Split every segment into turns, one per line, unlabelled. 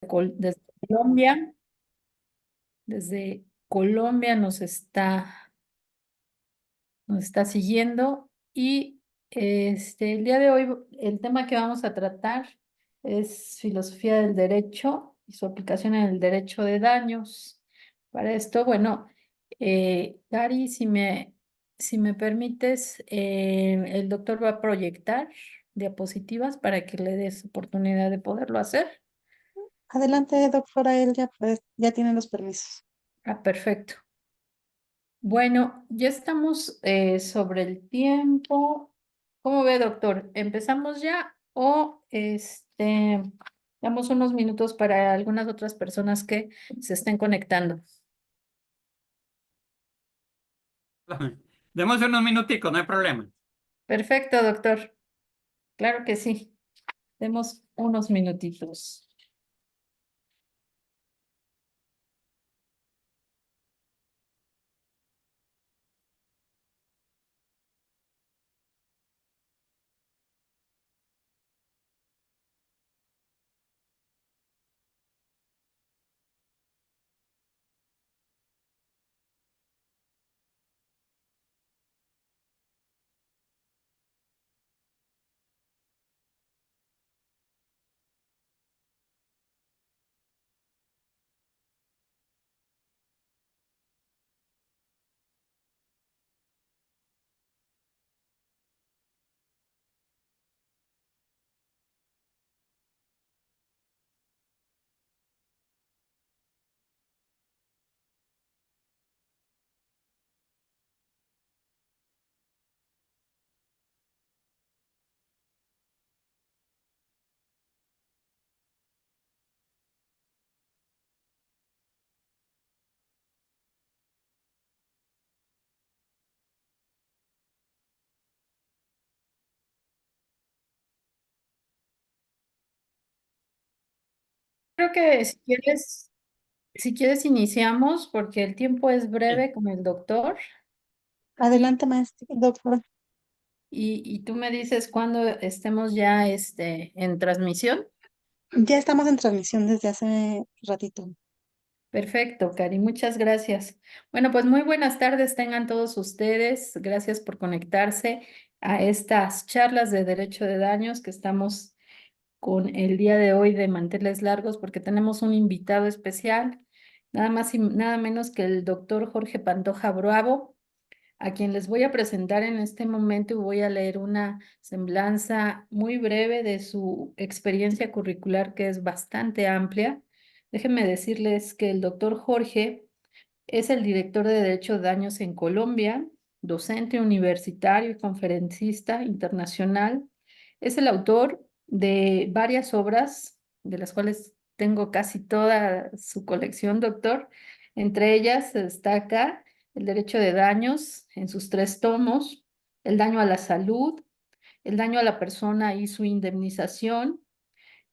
Desde Colombia, desde Colombia nos está siguiendo y el día de hoy el tema que vamos a tratar es filosofía del derecho y su aplicación en el derecho de daños. Para esto, bueno, Gary, si me permites, el doctor va a proyectar diapositivas para que le des oportunidad de poderlo hacer.
Adelante, doctora, él ya, pues, ya tiene los permisos.
Ah, perfecto. Bueno, ya estamos sobre el tiempo. ¿Cómo ve, doctor? ¿Empezamos ya o damos unos minutos para algunas otras personas que se estén conectando?
Demos unos minuticos, no hay problema.
Perfecto, doctor. Claro que sí. Demos unos minutitos. Creo que si quieres iniciamos porque el tiempo es
Sí.
breve con el doctor
Adelante, maestro, doctora.
y tú me dices cuando estemos ya en transmisión.
Ya estamos en transmisión desde hace ratito.
Perfecto, Cari, muchas gracias. Bueno, pues muy buenas tardes tengan todos ustedes. Gracias por conectarse a estas charlas de derecho de daños que estamos con el día de hoy de manteles largos porque tenemos un invitado especial, nada más y nada menos que el doctor Jorge Pantoja Bravo, a quien les voy a presentar en este momento y voy a leer una semblanza muy breve de su experiencia curricular que es bastante amplia. Déjenme decirles que el doctor Jorge es el director de Derecho de Daños en Colombia, docente universitario y conferencista internacional. Es el autor de varias obras, de las cuales tengo casi toda su colección, doctor. Entre ellas se destaca el Derecho de Daños en sus 3 tomos, el daño a la salud, el daño a la persona y su indemnización,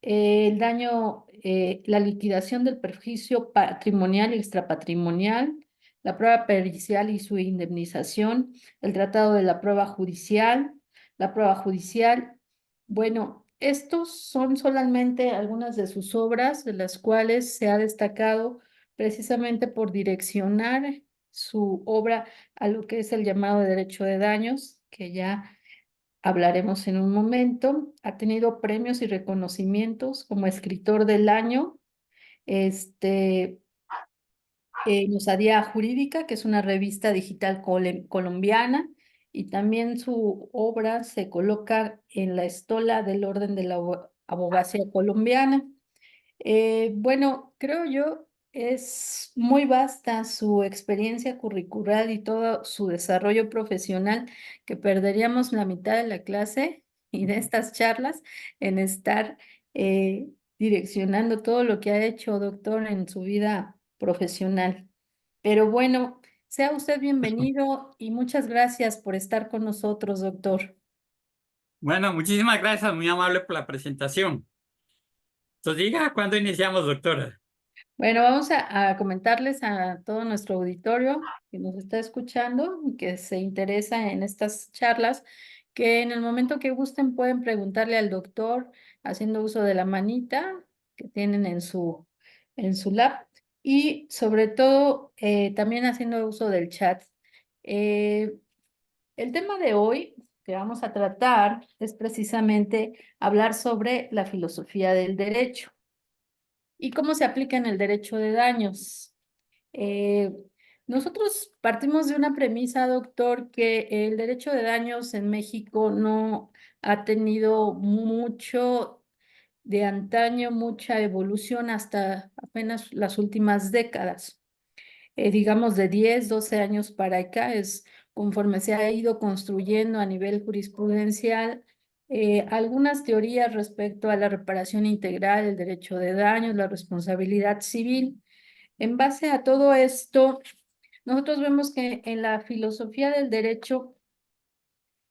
el daño, la liquidación del perjuicio patrimonial y extrapatrimonial, la prueba pericial y su indemnización, el tratado de la prueba judicial, la prueba judicial. Bueno, estos son solamente algunas de sus obras, de las cuales se ha destacado precisamente por direccionar su obra a lo que es el llamado derecho de daños, que ya hablaremos en un momento. Ha tenido premios y reconocimientos como escritor del año, este, en Osadía Jurídica, que es una revista digital colombiana, y también su obra se coloca en la estola del Orden de la Abogacía Colombiana. Bueno, creo yo es muy vasta su experiencia curricular y todo su desarrollo profesional que perderíamos la mitad de la clase y de estas charlas en estar eh, direccionando todo lo que ha hecho, doctor, en su vida profesional. Pero bueno, sea usted bienvenido y muchas gracias por estar con nosotros, doctor.
Bueno, muchísimas gracias, muy amable por la presentación. Entonces diga, ¿cuándo iniciamos, doctora?
Bueno, vamos a comentarles a todo nuestro auditorio que nos está escuchando y que se interesa en estas charlas, que en el momento que gusten pueden preguntarle al doctor haciendo uso de la manita que tienen en su lab y sobre todo también haciendo uso del chat. Eh, el tema de hoy que vamos a tratar es precisamente hablar sobre la filosofía del derecho y cómo se aplica en el derecho de daños. Eh, Nosotros partimos de una premisa, doctor, que el derecho de daños en México no ha tenido mucho de antaño, mucha evolución hasta apenas las últimas décadas. Digamos de 10, 12 años para acá, es conforme se ha ido construyendo a nivel jurisprudencial algunas teorías respecto a la reparación integral, el derecho de daños, la responsabilidad civil. En base a todo esto, nosotros vemos que en la filosofía del derecho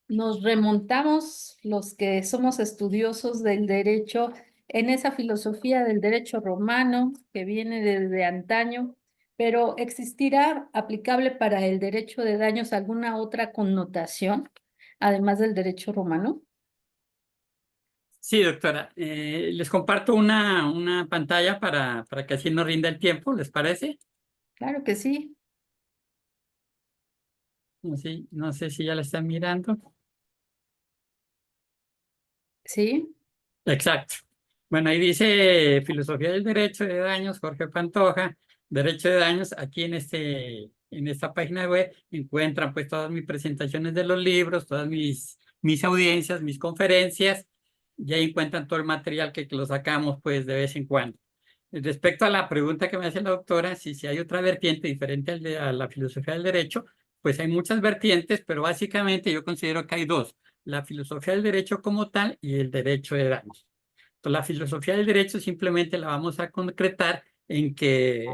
nos remontamos, los que somos estudiosos del derecho, en esa filosofía del derecho romano que viene desde antaño, pero ¿existirá aplicable para el derecho de daños alguna otra connotación, además del derecho romano?
Sí, doctora. Les comparto una pantalla para que así nos rinda el tiempo, ¿les parece?
Claro que sí,
No sé si ya la están mirando.
sí,
Exacto. Bueno, ahí dice Filosofía del Derecho de Daños, Jorge Pantoja, Derecho de Daños. Aquí en esta página web encuentran pues todas mis presentaciones de los libros, todas mis audiencias, mis conferencias, y ahí encuentran todo el material que lo sacamos pues de vez en cuando. Respecto a la pregunta que me hace la doctora, si hay otra vertiente diferente a la filosofía del derecho, pues hay muchas vertientes, pero básicamente yo considero que hay dos: la filosofía del derecho como tal y el derecho de daños. Entonces, la filosofía del derecho simplemente la vamos a concretar en que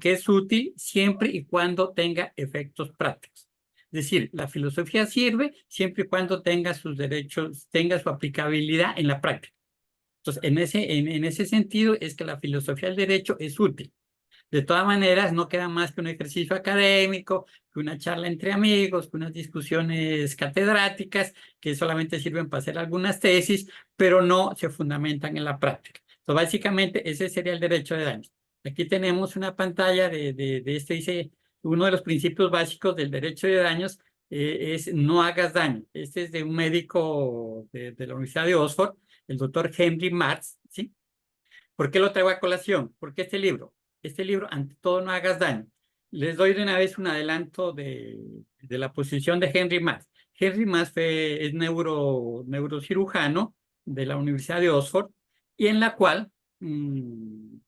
es útil siempre y cuando tenga efectos prácticos. Es decir, la filosofía sirve siempre y cuando tenga sus derechos, tenga su aplicabilidad en la práctica. Entonces, en ese sentido es que la filosofía del derecho es útil. De todas maneras, no queda más que un ejercicio académico, que una charla entre amigos, que unas discusiones catedráticas que solamente sirven para hacer algunas tesis, pero no se fundamentan en la práctica. Entonces, básicamente, ese sería el derecho de daños. Aquí tenemos una pantalla de este, dice, uno de los principios básicos del derecho de daños es no hagas daño. Este es de un médico de la Universidad de Oxford, el doctor Henry Marx, ¿sí? ¿Por qué lo traigo a colación? Porque este libro, ante todo, no hagas daño. Les doy de una vez un adelanto de la posición de Henry Mass. Henry Mass es neurocirujano de la Universidad de Oxford y en la cual él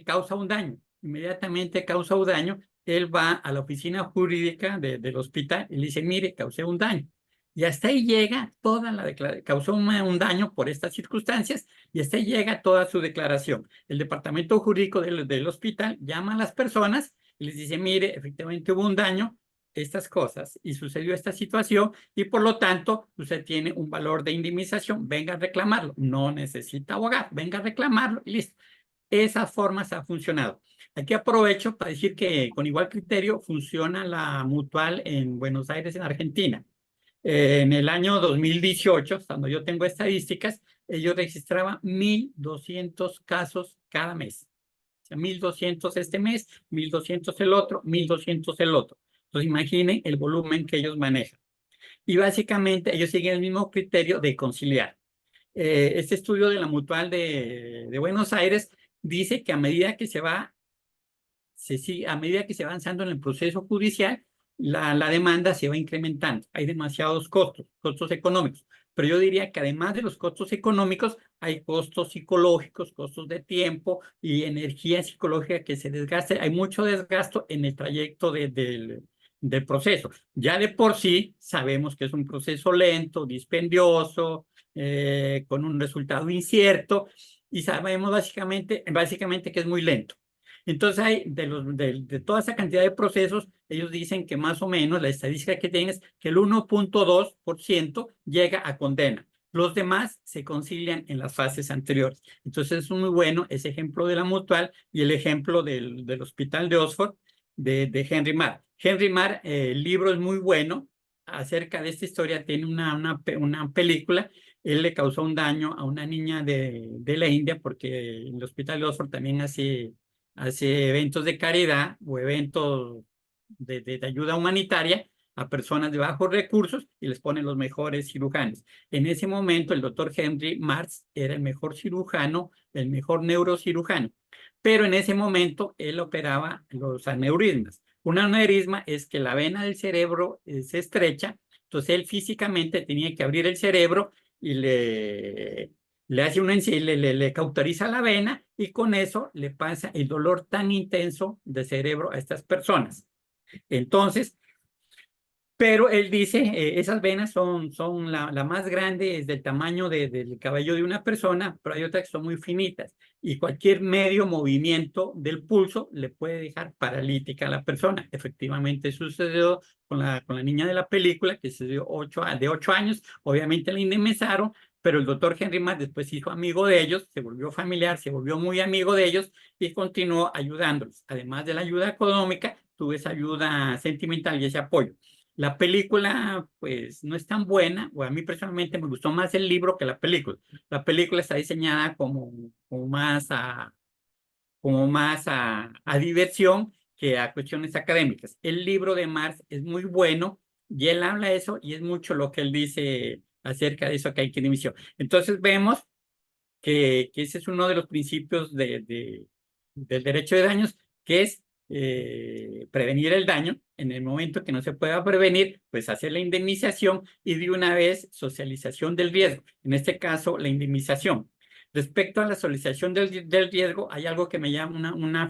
causa un daño. Inmediatamente causa un daño, él va a la oficina jurídica del hospital y le dice, mire, causé un daño. Y hasta ahí llega toda la declaración, causó un daño por estas circunstancias y hasta ahí llega toda su declaración. El departamento jurídico del hospital llama a las personas y les dice, mire, efectivamente hubo un daño, estas cosas, y sucedió esta situación, y por lo tanto usted tiene un valor de indemnización, venga a reclamarlo. No necesita abogado, venga a reclamarlo y listo. Esas formas ha funcionado. Aquí aprovecho para decir que con igual criterio funciona la Mutual en Buenos Aires, en Argentina. En el año 2018, cuando yo tengo estadísticas, ellos registraban 1.200 casos cada mes. O sea, 1.200 este mes, 1.200 el otro, 1.200 el otro. Entonces imaginen el volumen que ellos manejan. Y básicamente ellos siguen el mismo criterio de conciliar. Este estudio de la Mutual de Buenos Aires dice que a medida que a medida que se va avanzando en el proceso judicial, la demanda se va incrementando. Hay demasiados costos económicos. Pero yo diría que además de los costos económicos, hay costos psicológicos, costos de tiempo y energía psicológica que se desgaste. Hay mucho desgasto en el trayecto del proceso. Ya de por sí sabemos que es un proceso lento, dispendioso, con un resultado incierto, y sabemos básicamente que es muy lento. Entonces, de toda esa cantidad de procesos, ellos dicen que más o menos la estadística que tienen es que el 1.2% llega a condena. Los demás se concilian en las fases anteriores. Entonces, es muy bueno ese ejemplo de la Mutual y el ejemplo del Hospital de Oxford de Henry Marr. Henry Marr, el libro es muy bueno acerca de esta historia, tiene una película Él le causó un daño a una niña de la India porque el Hospital de Oxford también hace eventos de caridad o eventos de ayuda humanitaria a personas de bajos recursos y les ponen los mejores cirujanos. En ese momento, el doctor Henry Marks era el mejor cirujano, el mejor neurocirujano, pero en ese momento él operaba los aneurismas. Un aneurisma es que la vena del cerebro se estrecha, entonces él físicamente tenía que abrir el cerebro y le hace le cauteriza la vena y con eso le pasa el dolor tan intenso de cerebro a estas personas. Entonces, pero él dice, esas venas son la más grande, es del tamaño del cabello de una persona, pero hay otras que son muy finitas. Y cualquier medio movimiento del pulso le puede dejar paralítica a la persona. Efectivamente sucedió con la niña de la película, que se dio de 8 años. Obviamente la indemnizaron, pero el doctor Henry Matt después se hizo amigo de ellos, se volvió familiar, se volvió muy amigo de ellos y continuó ayudándolos. Además de la ayuda económica, tuvo esa ayuda sentimental y ese apoyo. La película, pues, no es tan buena, o a mí personalmente me gustó más el libro que la película. La película está diseñada como más a diversión que a cuestiones académicas. El libro de Marx es muy bueno y él habla de eso y es mucho lo que él dice acerca de eso que hay que dimisión. Entonces vemos que ese es uno de los principios del derecho de daños, que es prevenir el daño. En el momento que no se pueda prevenir, pues hacer la indemnización y de una vez socialización del riesgo. En este caso, la indemnización. Respecto a la socialización del riesgo, hay algo que me llama una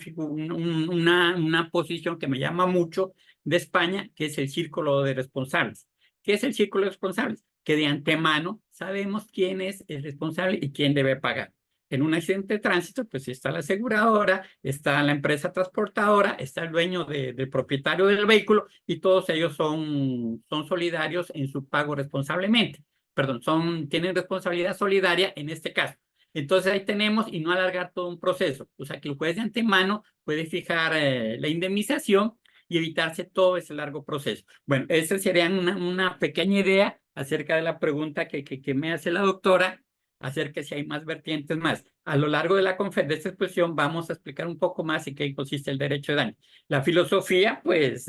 posición que me llama mucho de España, que es el círculo de responsables. ¿Qué es el círculo de responsables? Que de antemano sabemos quién es el responsable y quién debe pagar. En un accidente de tránsito, pues está la aseguradora, está la empresa transportadora, está el dueño del propietario del vehículo y todos ellos son solidarios en su pago responsablemente. Perdón, tienen responsabilidad solidaria en este caso. Entonces ahí tenemos y no alargar todo un proceso. O sea que el juez de antemano puede fijar la indemnización y evitarse todo ese largo proceso. Bueno, esa sería una pequeña idea acerca de la pregunta que me hace la doctora, acerca de si hay más vertientes más. A lo largo de de esta exposición vamos a explicar un poco más en qué consiste el derecho de daño. La filosofía, pues,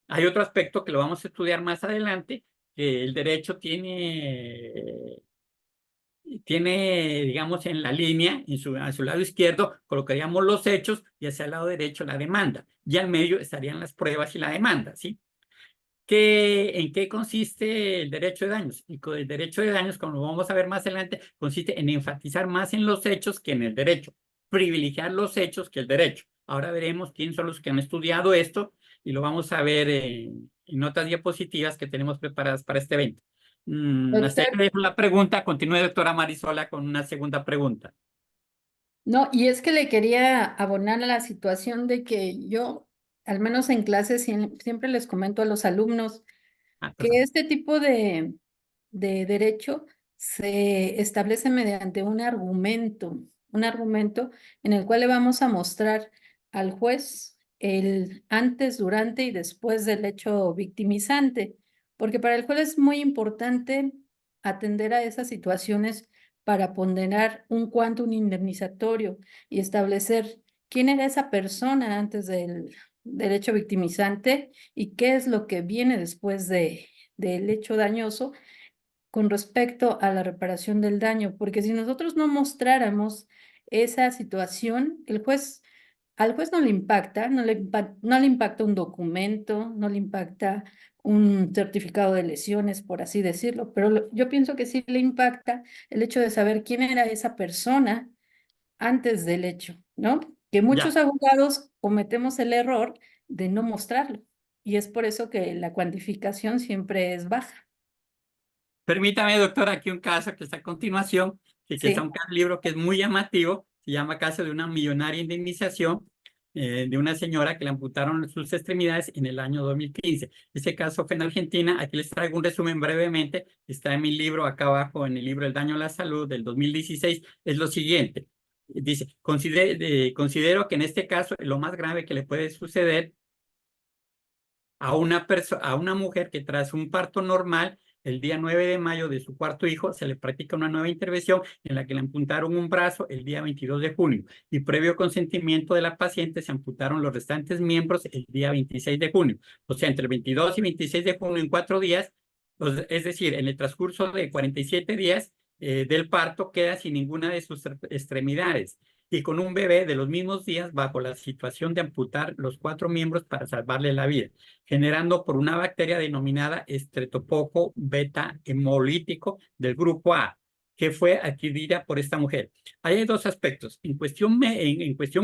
hay otro aspecto que lo vamos a estudiar más adelante, que el derecho tiene, digamos, en la línea, a su lado izquierdo, colocaríamos los hechos y hacia el lado derecho la demanda. Y al medio estarían las pruebas y la demanda, ¿sí? ¿En qué consiste el derecho de daños? Y con el derecho de daños, como lo vamos a ver más adelante, consiste en enfatizar más en los hechos que en el derecho, privilegiar los hechos que el derecho. Ahora veremos quiénes son los que han estudiado esto y lo vamos a ver en otras diapositivas que tenemos preparadas para este evento. Hasta ahí
Doctor,
le dejo la pregunta. Continúe, doctora Marisola, con una segunda pregunta.
no, y es que le quería abonar a la situación de que yo, al menos en clases, siempre les comento a los alumnos
Ah,
que
perdón.
este tipo de derecho se establece mediante un argumento en el cual le vamos a mostrar al juez el antes, durante y después del hecho victimizante, porque para el juez es muy importante atender a esas situaciones para ponderar un quantum indemnizatorio y establecer quién era esa persona antes del hecho victimizante y qué es lo que viene después del hecho dañoso con respecto a la reparación del daño, porque si nosotros no mostráramos esa situación, al juez no le impacta, no le impacta un documento, no le impacta un certificado de lesiones, por así decirlo, pero yo pienso que sí le impacta el hecho de saber quién era esa persona antes del hecho, ¿no? Que muchos
Ya.
abogados cometemos el error de no mostrarlo y es por eso que la cuantificación siempre es baja.
Permítame, doctora, aquí un caso que está a continuación, que es un
Sí,
libro que es muy llamativo, se llama Caso de una millonaria indemnización de una señora que le amputaron sus extremidades en el año 2015. Ese caso fue en Argentina. Aquí les traigo un resumen brevemente. Está en mi libro, acá abajo, en el libro El daño a la salud del 2016. Es lo siguiente. Dice, considero que en este caso lo más grave que le puede suceder a una mujer que tras un parto normal El día 9 de mayo de su cuarto hijo se le practica una nueva intervención en la que le amputaron un brazo el día 22 de junio y previo consentimiento de la paciente se amputaron los restantes miembros el día 26 de junio. O sea, entre el 22 y 26 de junio en 4 días, pues, es decir, en el transcurso de 47 días del parto queda sin ninguna de sus extremidades y con un bebé de los mismos días bajo la situación de amputar los 4 miembros para salvarle la vida, generando por una bacteria denominada estreptococo beta hemolítico del grupo A, que fue adquirida por esta mujer. Ahí hay 2 aspectos. En cuestión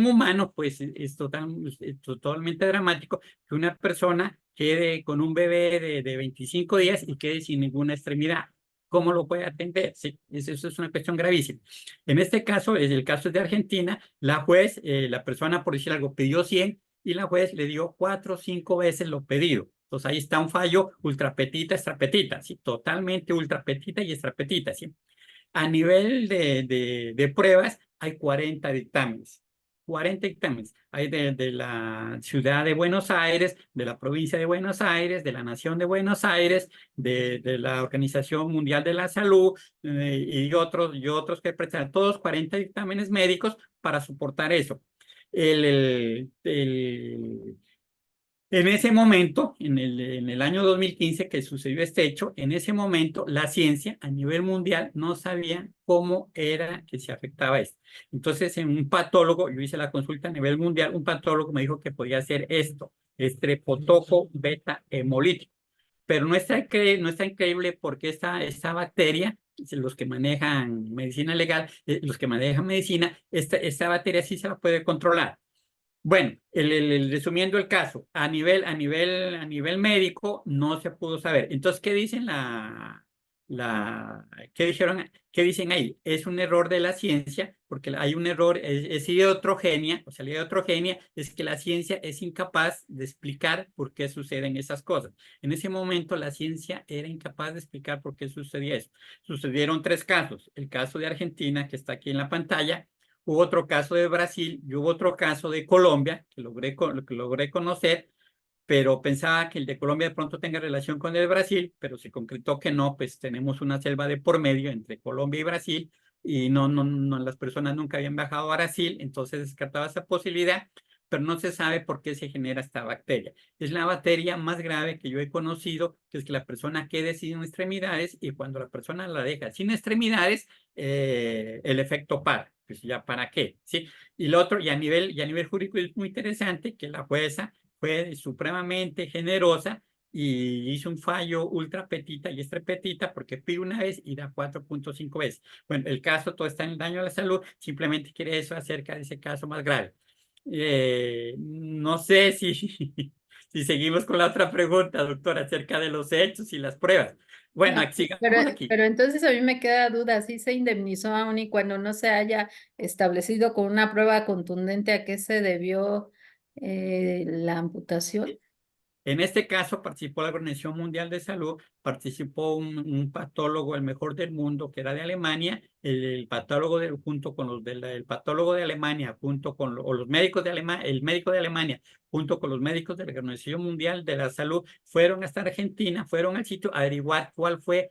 humano, pues es totalmente dramático que una persona quede con un bebé de 25 días y quede sin ninguna extremidad. ¿Cómo lo puede atender? Sí, eso es una cuestión gravísima. En este caso, el caso es de Argentina, la juez, la persona, por decir algo, pidió 100 y la juez le dio 4 o 5 veces lo pedido. Entonces ahí está un fallo ultrapetita, extrapetita, ¿sí? Totalmente ultrapetita y extrapetita, ¿sí? A nivel de pruebas, hay 40 dictámenes. 40 dictámenes. Hay de la ciudad de Buenos Aires, de la provincia de Buenos Aires, de la nación de Buenos Aires, de la Organización Mundial de la Salud y otros que prestan, todos 40 dictámenes médicos para soportar eso. En ese momento, en el año 2015 que sucedió este hecho, en ese momento la ciencia a nivel mundial no sabía cómo era que se afectaba esto. Entonces, en un patólogo, yo hice la consulta a nivel mundial, un patólogo me dijo que podía hacer esto, estreptococo beta hemolítico. Pero no está increíble porque esta bacteria, los que manejan medicina legal, los que manejan medicina, esta bacteria sí se la puede controlar. Bueno, resumiendo el caso, a nivel médico no se pudo saber. Entonces, ¿qué dicen qué dicen ahí? Es un error de la ciencia, porque hay un error, es iatrogenia, o sea, la iatrogenia es que la ciencia es incapaz de explicar por qué suceden esas cosas. En ese momento la ciencia era incapaz de explicar por qué sucedía eso. Sucedieron 3 casos. El caso de Argentina, que está aquí en la pantalla. Hubo otro caso de Brasil y hubo otro caso de Colombia que logré conocer, pero pensaba que el de Colombia de pronto tenga relación con el de Brasil, pero se concretó que no, pues tenemos una selva de por medio entre Colombia y Brasil y no, las personas nunca habían viajado a Brasil, entonces descartaba esa posibilidad, pero no se sabe por qué se genera esta bacteria. Es la bacteria más grave que yo he conocido, que es que la persona quede sin extremidades y cuando la persona la deja sin extremidades, el efecto para. Pues ya para qué, ¿sí? Y lo otro, y a nivel jurídico es muy interesante que la jueza fue supremamente generosa y hizo un fallo ultra petita y extra petita porque pide una vez y da 4.5 veces. Bueno, el caso todo está en el daño a la salud, simplemente quiere eso acerca de ese caso más grave. No sé si, si seguimos con la otra pregunta, doctor, acerca de los hechos y las pruebas. Bueno,
No,
sigamos aquí.
pero entonces a mí me queda duda, ¿sí se indemnizó aún y cuando no se haya establecido con una prueba contundente a qué se debió la amputación?
En este caso participó la Organización Mundial de Salud, participó un patólogo, el mejor del mundo, que era de Alemania, el patólogo junto con el patólogo de Alemania, junto con o los médicos de Alemania, el médico de Alemania, junto con los médicos de la Organización Mundial de la Salud, fueron hasta Argentina, fueron al sitio a averiguar cuál fue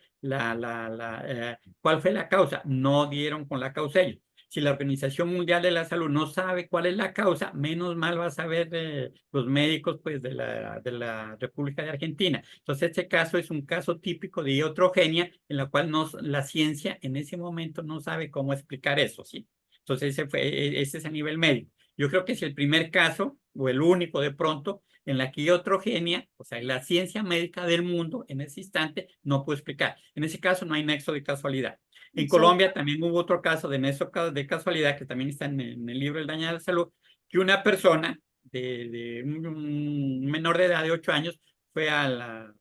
cuál fue la causa. No dieron con la causa ellos. Si la Organización Mundial de la Salud no sabe cuál es la causa, menos mal va a saber los médicos pues, de la República de Argentina. Entonces, este caso es un caso típico de iatrogenia en la cual la ciencia en ese momento no sabe cómo explicar eso, ¿sí? Entonces, ese es a nivel médico. Yo creo que es el primer caso, o el único de pronto, en la que iatrogenia, o sea, la ciencia médica del mundo en ese instante no puede explicar. En ese caso no hay nexo de casualidad. En Colombia también hubo otro caso de nexo de casualidad que también está en el libro El daño a la salud, que una persona de un menor de edad de 8 años fue al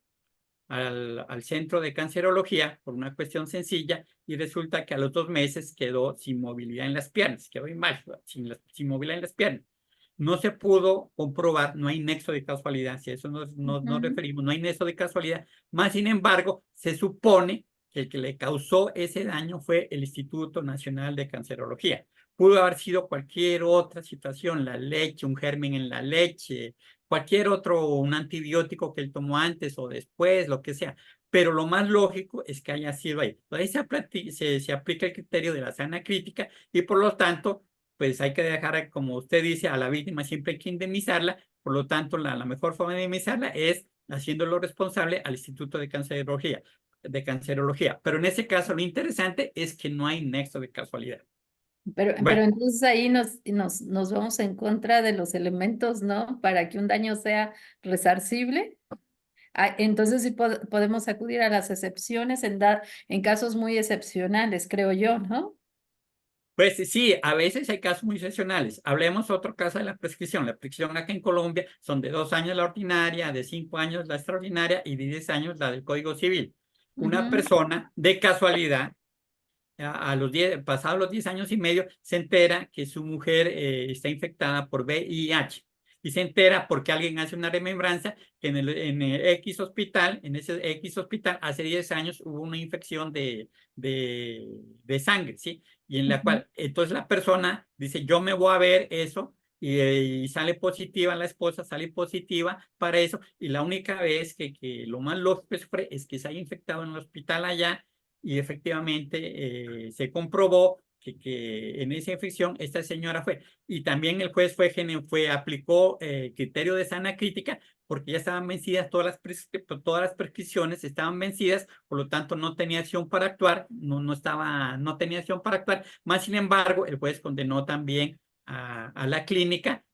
centro de cancerología por una cuestión sencilla y resulta que a los 2 meses quedó sin movilidad en las piernas, quedó inválido, sin movilidad en las piernas. No se pudo comprobar, no hay nexo de casualidad, si a eso nos referimos, no hay nexo de casualidad, más sin embargo, se supone que el que le causó ese daño fue el Instituto Nacional de Cancerología. Pudo haber sido cualquier otra situación, la leche, un germen en la leche, cualquier otro, un antibiótico que él tomó antes o después, lo que sea. Pero lo más lógico es que haya sido ahí. Ahí se aplica el criterio de la sana crítica y por lo tanto, pues hay que dejar, como usted dice, a la víctima siempre hay que indemnizarla. Por lo tanto, la mejor forma de indemnizarla es haciéndolo responsable al Instituto de Cancerología. Pero en ese caso, lo interesante es que no hay nexo de casualidad.
Pero
Bueno,
entonces ahí nos vamos en contra de los elementos, ¿no? Para que un daño sea resarcible. Entonces sí podemos acudir a las excepciones en casos muy excepcionales, creo yo, ¿no?
pues sí, a veces hay casos muy excepcionales. Hablemos otro caso de la prescripción. La prescripción acá en Colombia son de 2 años la ordinaria, de 5 años la extraordinaria y de 10 años la del Código Civil. Una
Ujú,
persona de casualidad pasados los 10 años y medio, se entera que su mujer está infectada por VIH. Y se entera porque alguien hace una remembranza que en el X hospital, en ese X hospital, hace 10 años hubo una infección de sangre, ¿sí? Y en la
ujú.
cual, entonces la persona dice, yo me voy a ver eso, y sale positiva, la esposa sale positiva para eso, y la única vez que lo más lógico es que se haya infectado en el hospital allá y efectivamente se comprobó que en esa infección esta señora fue. Y también el juez aplicó criterio de sana crítica porque ya estaban vencidas todas las prescripciones, estaban vencidas, por lo tanto no tenía acción para actuar, no tenía acción para actuar. Más sin embargo, el juez condenó también a la clínica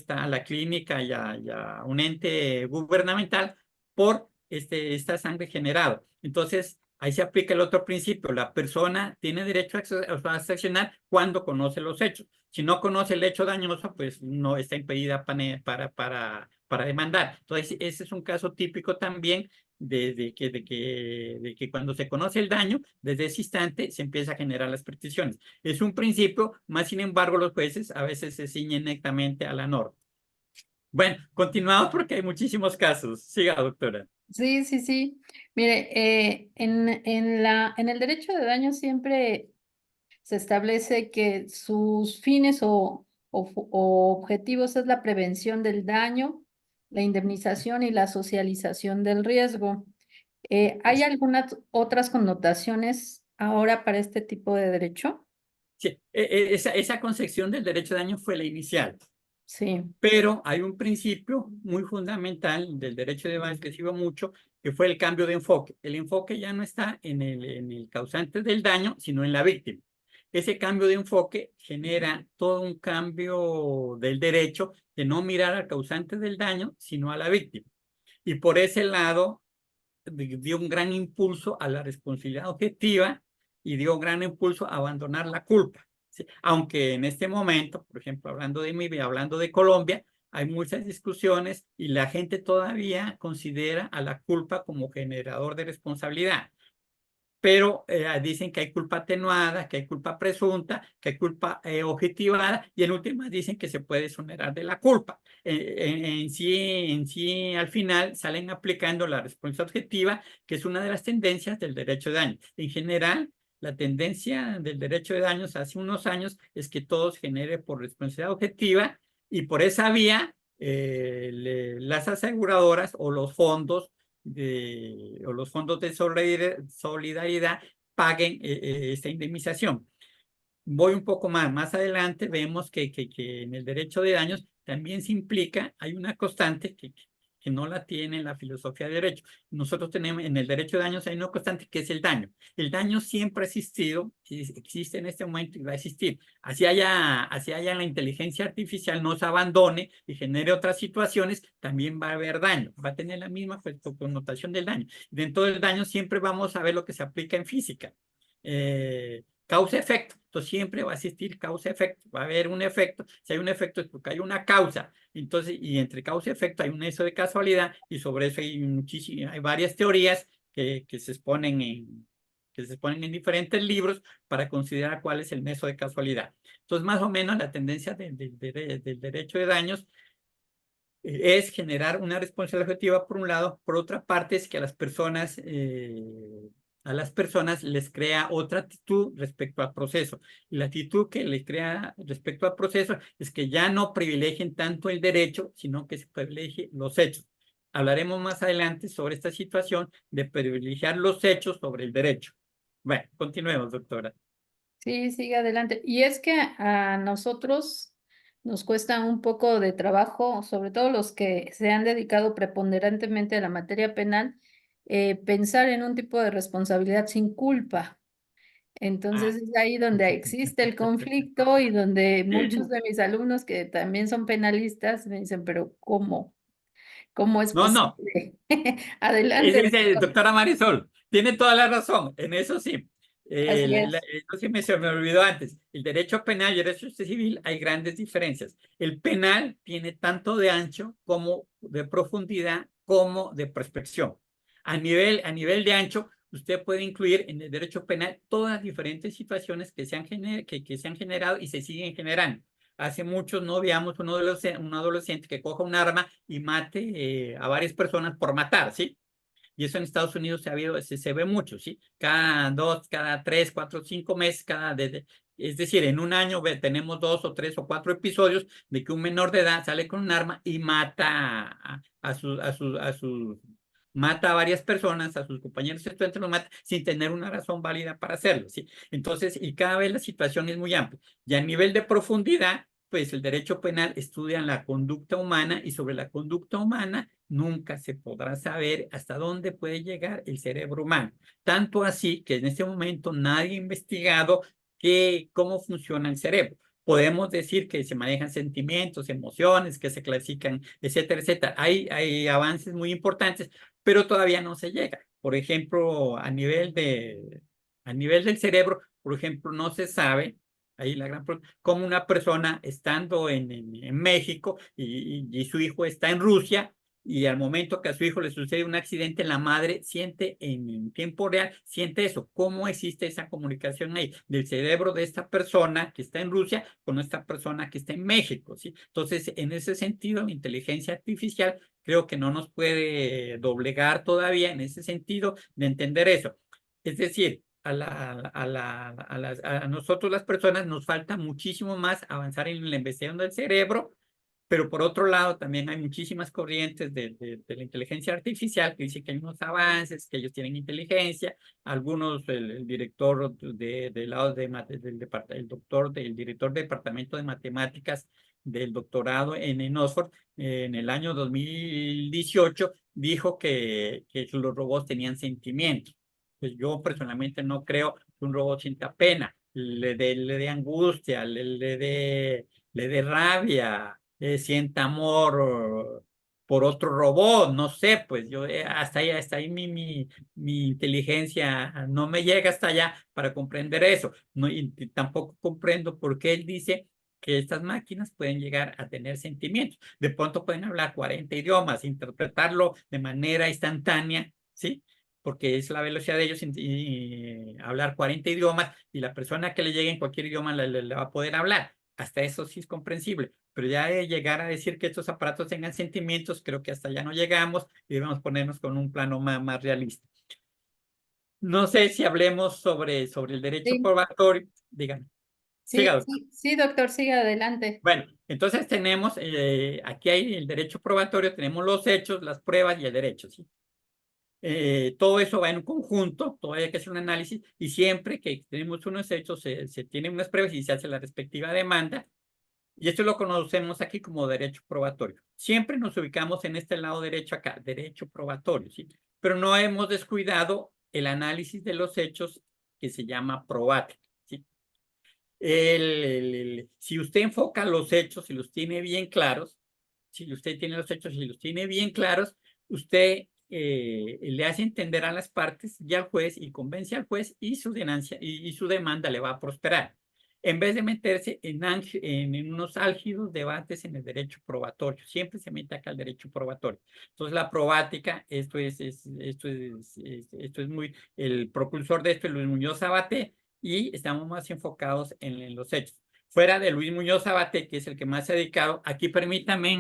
a la clínica y a un ente gubernamental por esta sangre generada. Entonces, ahí se aplica el otro principio. La persona tiene derecho a accionar cuando conoce los hechos. Si no conoce el hecho dañoso, pues no está impedida para demandar. Entonces, ese es un caso típico también de que cuando se conoce el daño, desde ese instante se empieza a generar las peticiones. Es un principio, más sin embargo, los jueces a veces se ciñen nectamente a la norma. Bueno, continuamos porque hay muchísimos casos. Siga, doctora.
Sí, sí, sí. Mire, en el derecho de daño siempre se establece que sus fines o objetivos es la prevención del daño, la indemnización y la socialización del riesgo. ¿Hay algunas otras connotaciones ahora para este tipo de derecho?
Sí, esa concepción del derecho de daño fue la inicial.
Sí.
Pero hay un principio muy fundamental del derecho de daño que sirve mucho, que fue el cambio de enfoque. El enfoque ya no está en el causante del daño, sino en la víctima. Ese cambio de enfoque genera todo un cambio del derecho de no mirar al causante del daño, sino a la víctima. Y por ese lado dio un gran impulso a la responsabilidad objetiva y dio un gran impulso a abandonar la culpa. ¿Sí? Aunque en este momento, por ejemplo, hablando de mi vida, hablando de Colombia, hay muchas discusiones y la gente todavía considera a la culpa como generador de responsabilidad. Pero dicen que hay culpa atenuada, que hay culpa presunta, que hay culpa objetivada y en últimas dicen que se puede exonerar de la culpa. En sí, al final salen aplicando la respuesta objetiva, que es una de las tendencias del derecho de daños. En general, la tendencia del derecho de daños hace unos años es que todo se genere por responsabilidad objetiva y por esa vía las aseguradoras o los fondos o los fondos de solidaridad paguen esta indemnización. Voy un poco más adelante vemos que en el derecho de daños también se implica, hay una constante que no la tiene la filosofía de derecho. Nosotros tenemos, en el derecho de daños hay una constante que es el daño. El daño siempre ha existido, existe en este momento y va a existir. Así haya la inteligencia artificial nos abandone y genere otras situaciones, también va a haber daño, va a tener la misma connotación del daño. Dentro del daño siempre vamos a ver lo que se aplica en física. Causa-efecto. Entonces siempre va a existir causa-efecto. Va a haber un efecto. Si hay un efecto es porque hay una causa. Entonces, y entre causa y efecto hay un nexo de casualidad y sobre eso hay varias teorías que se exponen en diferentes libros para considerar cuál es el nexo de casualidad. Entonces, más o menos la tendencia del derecho de daños es generar una responsabilidad objetiva por un lado, por otra parte es que las personas a las personas les crea otra actitud respecto al proceso. Y la actitud que les crea respecto al proceso es que ya no privilegien tanto el derecho, sino que se privilegien los hechos. Hablaremos más adelante sobre esta situación de privilegiar los hechos sobre el derecho. Bueno, continuemos, doctora.
Sí, sigue adelante. Y es que a nosotros nos cuesta un poco de trabajo, sobre todo los que se han dedicado preponderantemente a la materia penal, pensar en un tipo de responsabilidad sin culpa.
Ah.
Entonces es ahí donde existe el conflicto y donde muchos de mis alumnos que también son penalistas me dicen, pero ¿cómo? ¿Cómo es
No, no,
posible? Adelante, doctor.
doctora Marisol, tiene toda la razón, en eso sí.
Así es.
Eso sí se me olvidó antes. El derecho penal y el derecho civil hay grandes diferencias. El penal tiene tanto de ancho como de profundidad como de prospección. A nivel de ancho, usted puede incluir en el derecho penal todas las diferentes situaciones que que se han generado y se siguen generando. Hace mucho no veíamos un adolescente que coja un arma y mate a varias personas por matar, ¿sí? Y eso en Estados Unidos se ve mucho, ¿sí? Cada 2, cada 3, 4, 5 meses, es decir, en un año tenemos 2 o 3 o 4 episodios de que un menor de edad sale con un arma y mata mata a varias personas, a sus compañeros estudiantes los mata sin tener una razón válida para hacerlo, ¿sí? Entonces, y cada vez la situación es muy amplia. Y a nivel de profundidad, pues el derecho penal estudia la conducta humana y sobre la conducta humana nunca se podrá saber hasta dónde puede llegar el cerebro humano. Tanto así que en este momento nadie ha investigado cómo funciona el cerebro. Podemos decir que se manejan sentimientos, emociones, que se clasifican, etcétera, etcétera. Hay avances muy importantes, pero todavía no se llega. Por ejemplo, a nivel del cerebro, por ejemplo, no se sabe ahí la gran cómo una persona estando en México y su hijo está en Rusia y al momento que a su hijo le sucede un accidente, la madre siente en tiempo real, siente eso, cómo existe esa comunicación ahí del cerebro de esta persona que está en Rusia con esta persona que está en México, ¿sí? Entonces, en ese sentido, la inteligencia artificial creo que no nos puede doblegar todavía en ese sentido de entender eso. Es decir, a nosotros las personas nos falta muchísimo más avanzar en la investigación del cerebro, pero por otro lado también hay muchísimas corrientes de la inteligencia artificial que dicen que hay unos avances, que ellos tienen inteligencia, algunos, el director del lado el director del departamento de matemáticas del doctorado en Oxford, en el año 2018, dijo que los robots tenían sentimientos. Pues yo personalmente no creo que un robot sienta pena, le dé angustia, le dé rabia, sienta amor por otro robot, no sé, pues yo hasta ahí mi inteligencia no me llega hasta allá para comprender eso. No, y tampoco comprendo por qué él dice que estas máquinas pueden llegar a tener sentimientos. De pronto pueden hablar 40 idiomas, interpretarlo de manera instantánea, ¿sí? Porque es la velocidad de ellos y hablar 40 idiomas y la persona que le llegue en cualquier idioma le va a poder hablar. Hasta eso sí es comprensible, pero ya de llegar a decir que estos aparatos tengan sentimientos, creo que hasta ya no llegamos y debemos ponernos con un plano más realista. No sé si hablemos sobre el derecho
Sí,
probatorio. Díganme. Siga,
sí,
doctor.
sí, sí, doctor, sigue adelante.
Bueno, entonces tenemos, aquí hay el derecho probatorio, tenemos los hechos, las pruebas y el derecho, ¿sí? Todo eso va en un conjunto, todavía hay que hacer un análisis y siempre que tenemos unos hechos se tienen unas pruebas y se hace la respectiva demanda. Y esto lo conocemos aquí como derecho probatorio. Siempre nos ubicamos en este lado derecho acá, derecho probatorio, ¿sí? Pero no hemos descuidado el análisis de los hechos que se llama probática, ¿sí? Si usted enfoca los hechos y los tiene bien claros, si usted tiene los hechos y los tiene bien claros, usted le hace entender a las partes y al juez y convence al juez y su denuncia y su demanda le va a prosperar. En vez de meterse en unos álgidos debates en el derecho probatorio, siempre se mete acá el derecho probatorio. Entonces, la probática, esto es muy, el propulsor de esto es Luis Muñoz Sabaté, y estamos más enfocados en los hechos. Fuera de Luis Muñoz Sabaté, que es el que más se ha dedicado, aquí permítame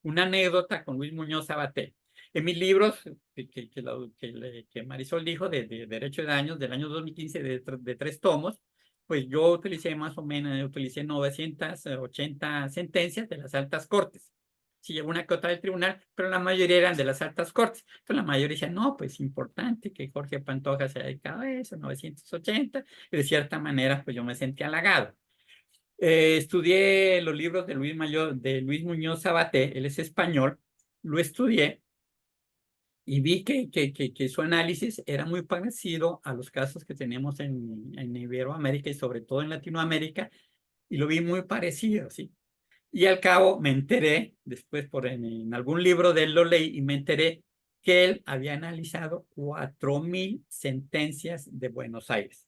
una anécdota con Luis Muñoz Sabaté. En mis libros que Marisol dijo de Derecho de Daños del año 2015 de 3 tomos, pues yo utilicé más o menos, utilicé 980 sentencias de las altas cortes. Sí, llegó una que otra del tribunal, pero la mayoría eran de las altas cortes. Entonces la mayoría decía, no, pues importante que Jorge Pantoja se haya dedicado a eso, 980. Y de cierta manera, pues yo me sentí halagado. Estudié los libros de de Luis Muñoz Sabaté, él es español, lo estudié y vi que su análisis era muy parecido a los casos que tenemos en Iberoamérica y sobre todo en Latinoamérica, y lo vi muy parecido, ¿sí? Y al cabo me enteré, después en algún libro de él lo leí y me enteré que él había analizado 4.000 sentencias de Buenos Aires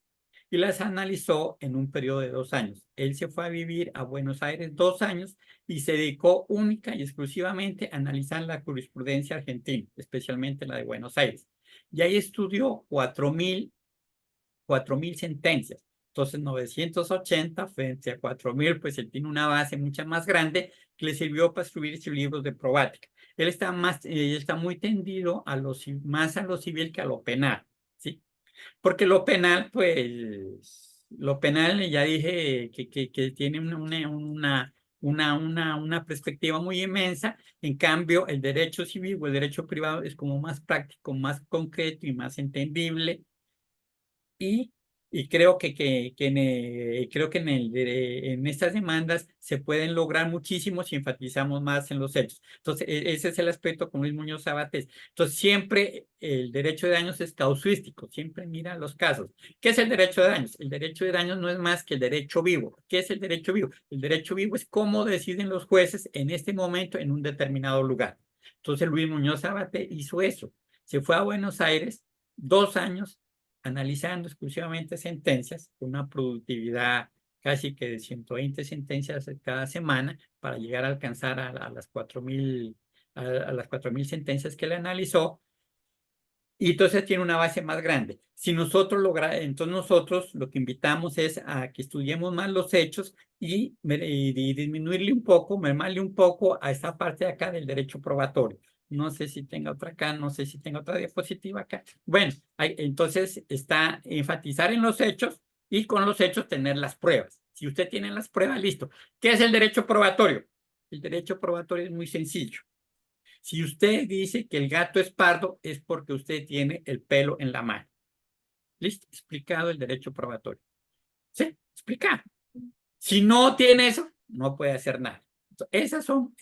y las analizó en un periodo de 2 años. Él se fue a vivir a Buenos Aires 2 años y se dedicó única y exclusivamente a analizar la jurisprudencia argentina, especialmente la de Buenos Aires. Y ahí estudió 4.000 sentencias. Entonces, 980 frente a 4.000, pues él tiene una base mucho más grande que le sirvió para escribir sus libros de probática. Él está muy tendido más a lo civil que a lo penal, ¿sí? Porque lo penal, pues, lo penal ya dije que tiene una perspectiva muy inmensa. En cambio, el derecho civil o el derecho privado es como más práctico, más concreto y más entendible. Y, y creo creo que en estas demandas se pueden lograr muchísimo si enfatizamos más en los hechos. Entonces, ese es el aspecto con Luis Muñoz Sabatés. Entonces, siempre el derecho de daños es casuístico, siempre mira los casos. ¿Qué es el derecho de daños? El derecho de daños no es más que el derecho vivo. ¿Qué es el derecho vivo? El derecho vivo es cómo deciden los jueces en este momento en un determinado lugar. Entonces, Luis Muñoz Sabaté hizo eso. Se fue a Buenos Aires 2 años analizando exclusivamente sentencias, con una productividad casi que de 120 sentencias cada semana para llegar a alcanzar a las 4.000 a las 4.000 sentencias que le analizó. Y entonces tiene una base más grande. Si nosotros entonces nosotros lo que invitamos es a que estudiemos más los hechos y disminuirle un poco, mermarle un poco a esta parte de acá del derecho probatorio. No sé si tenga otra acá, no sé si tenga otra diapositiva acá. Bueno, entonces está enfatizar en los hechos y con los hechos tener las pruebas. Si usted tiene las pruebas, listo. ¿Qué es el derecho probatorio? El derecho probatorio es muy sencillo. Si usted dice que el gato es pardo, es porque usted tiene el pelo en la mano. ¿Listo? Explicado el derecho probatorio. ¿Sí? Explicado. Si no tiene eso, no puede hacer nada. Esas son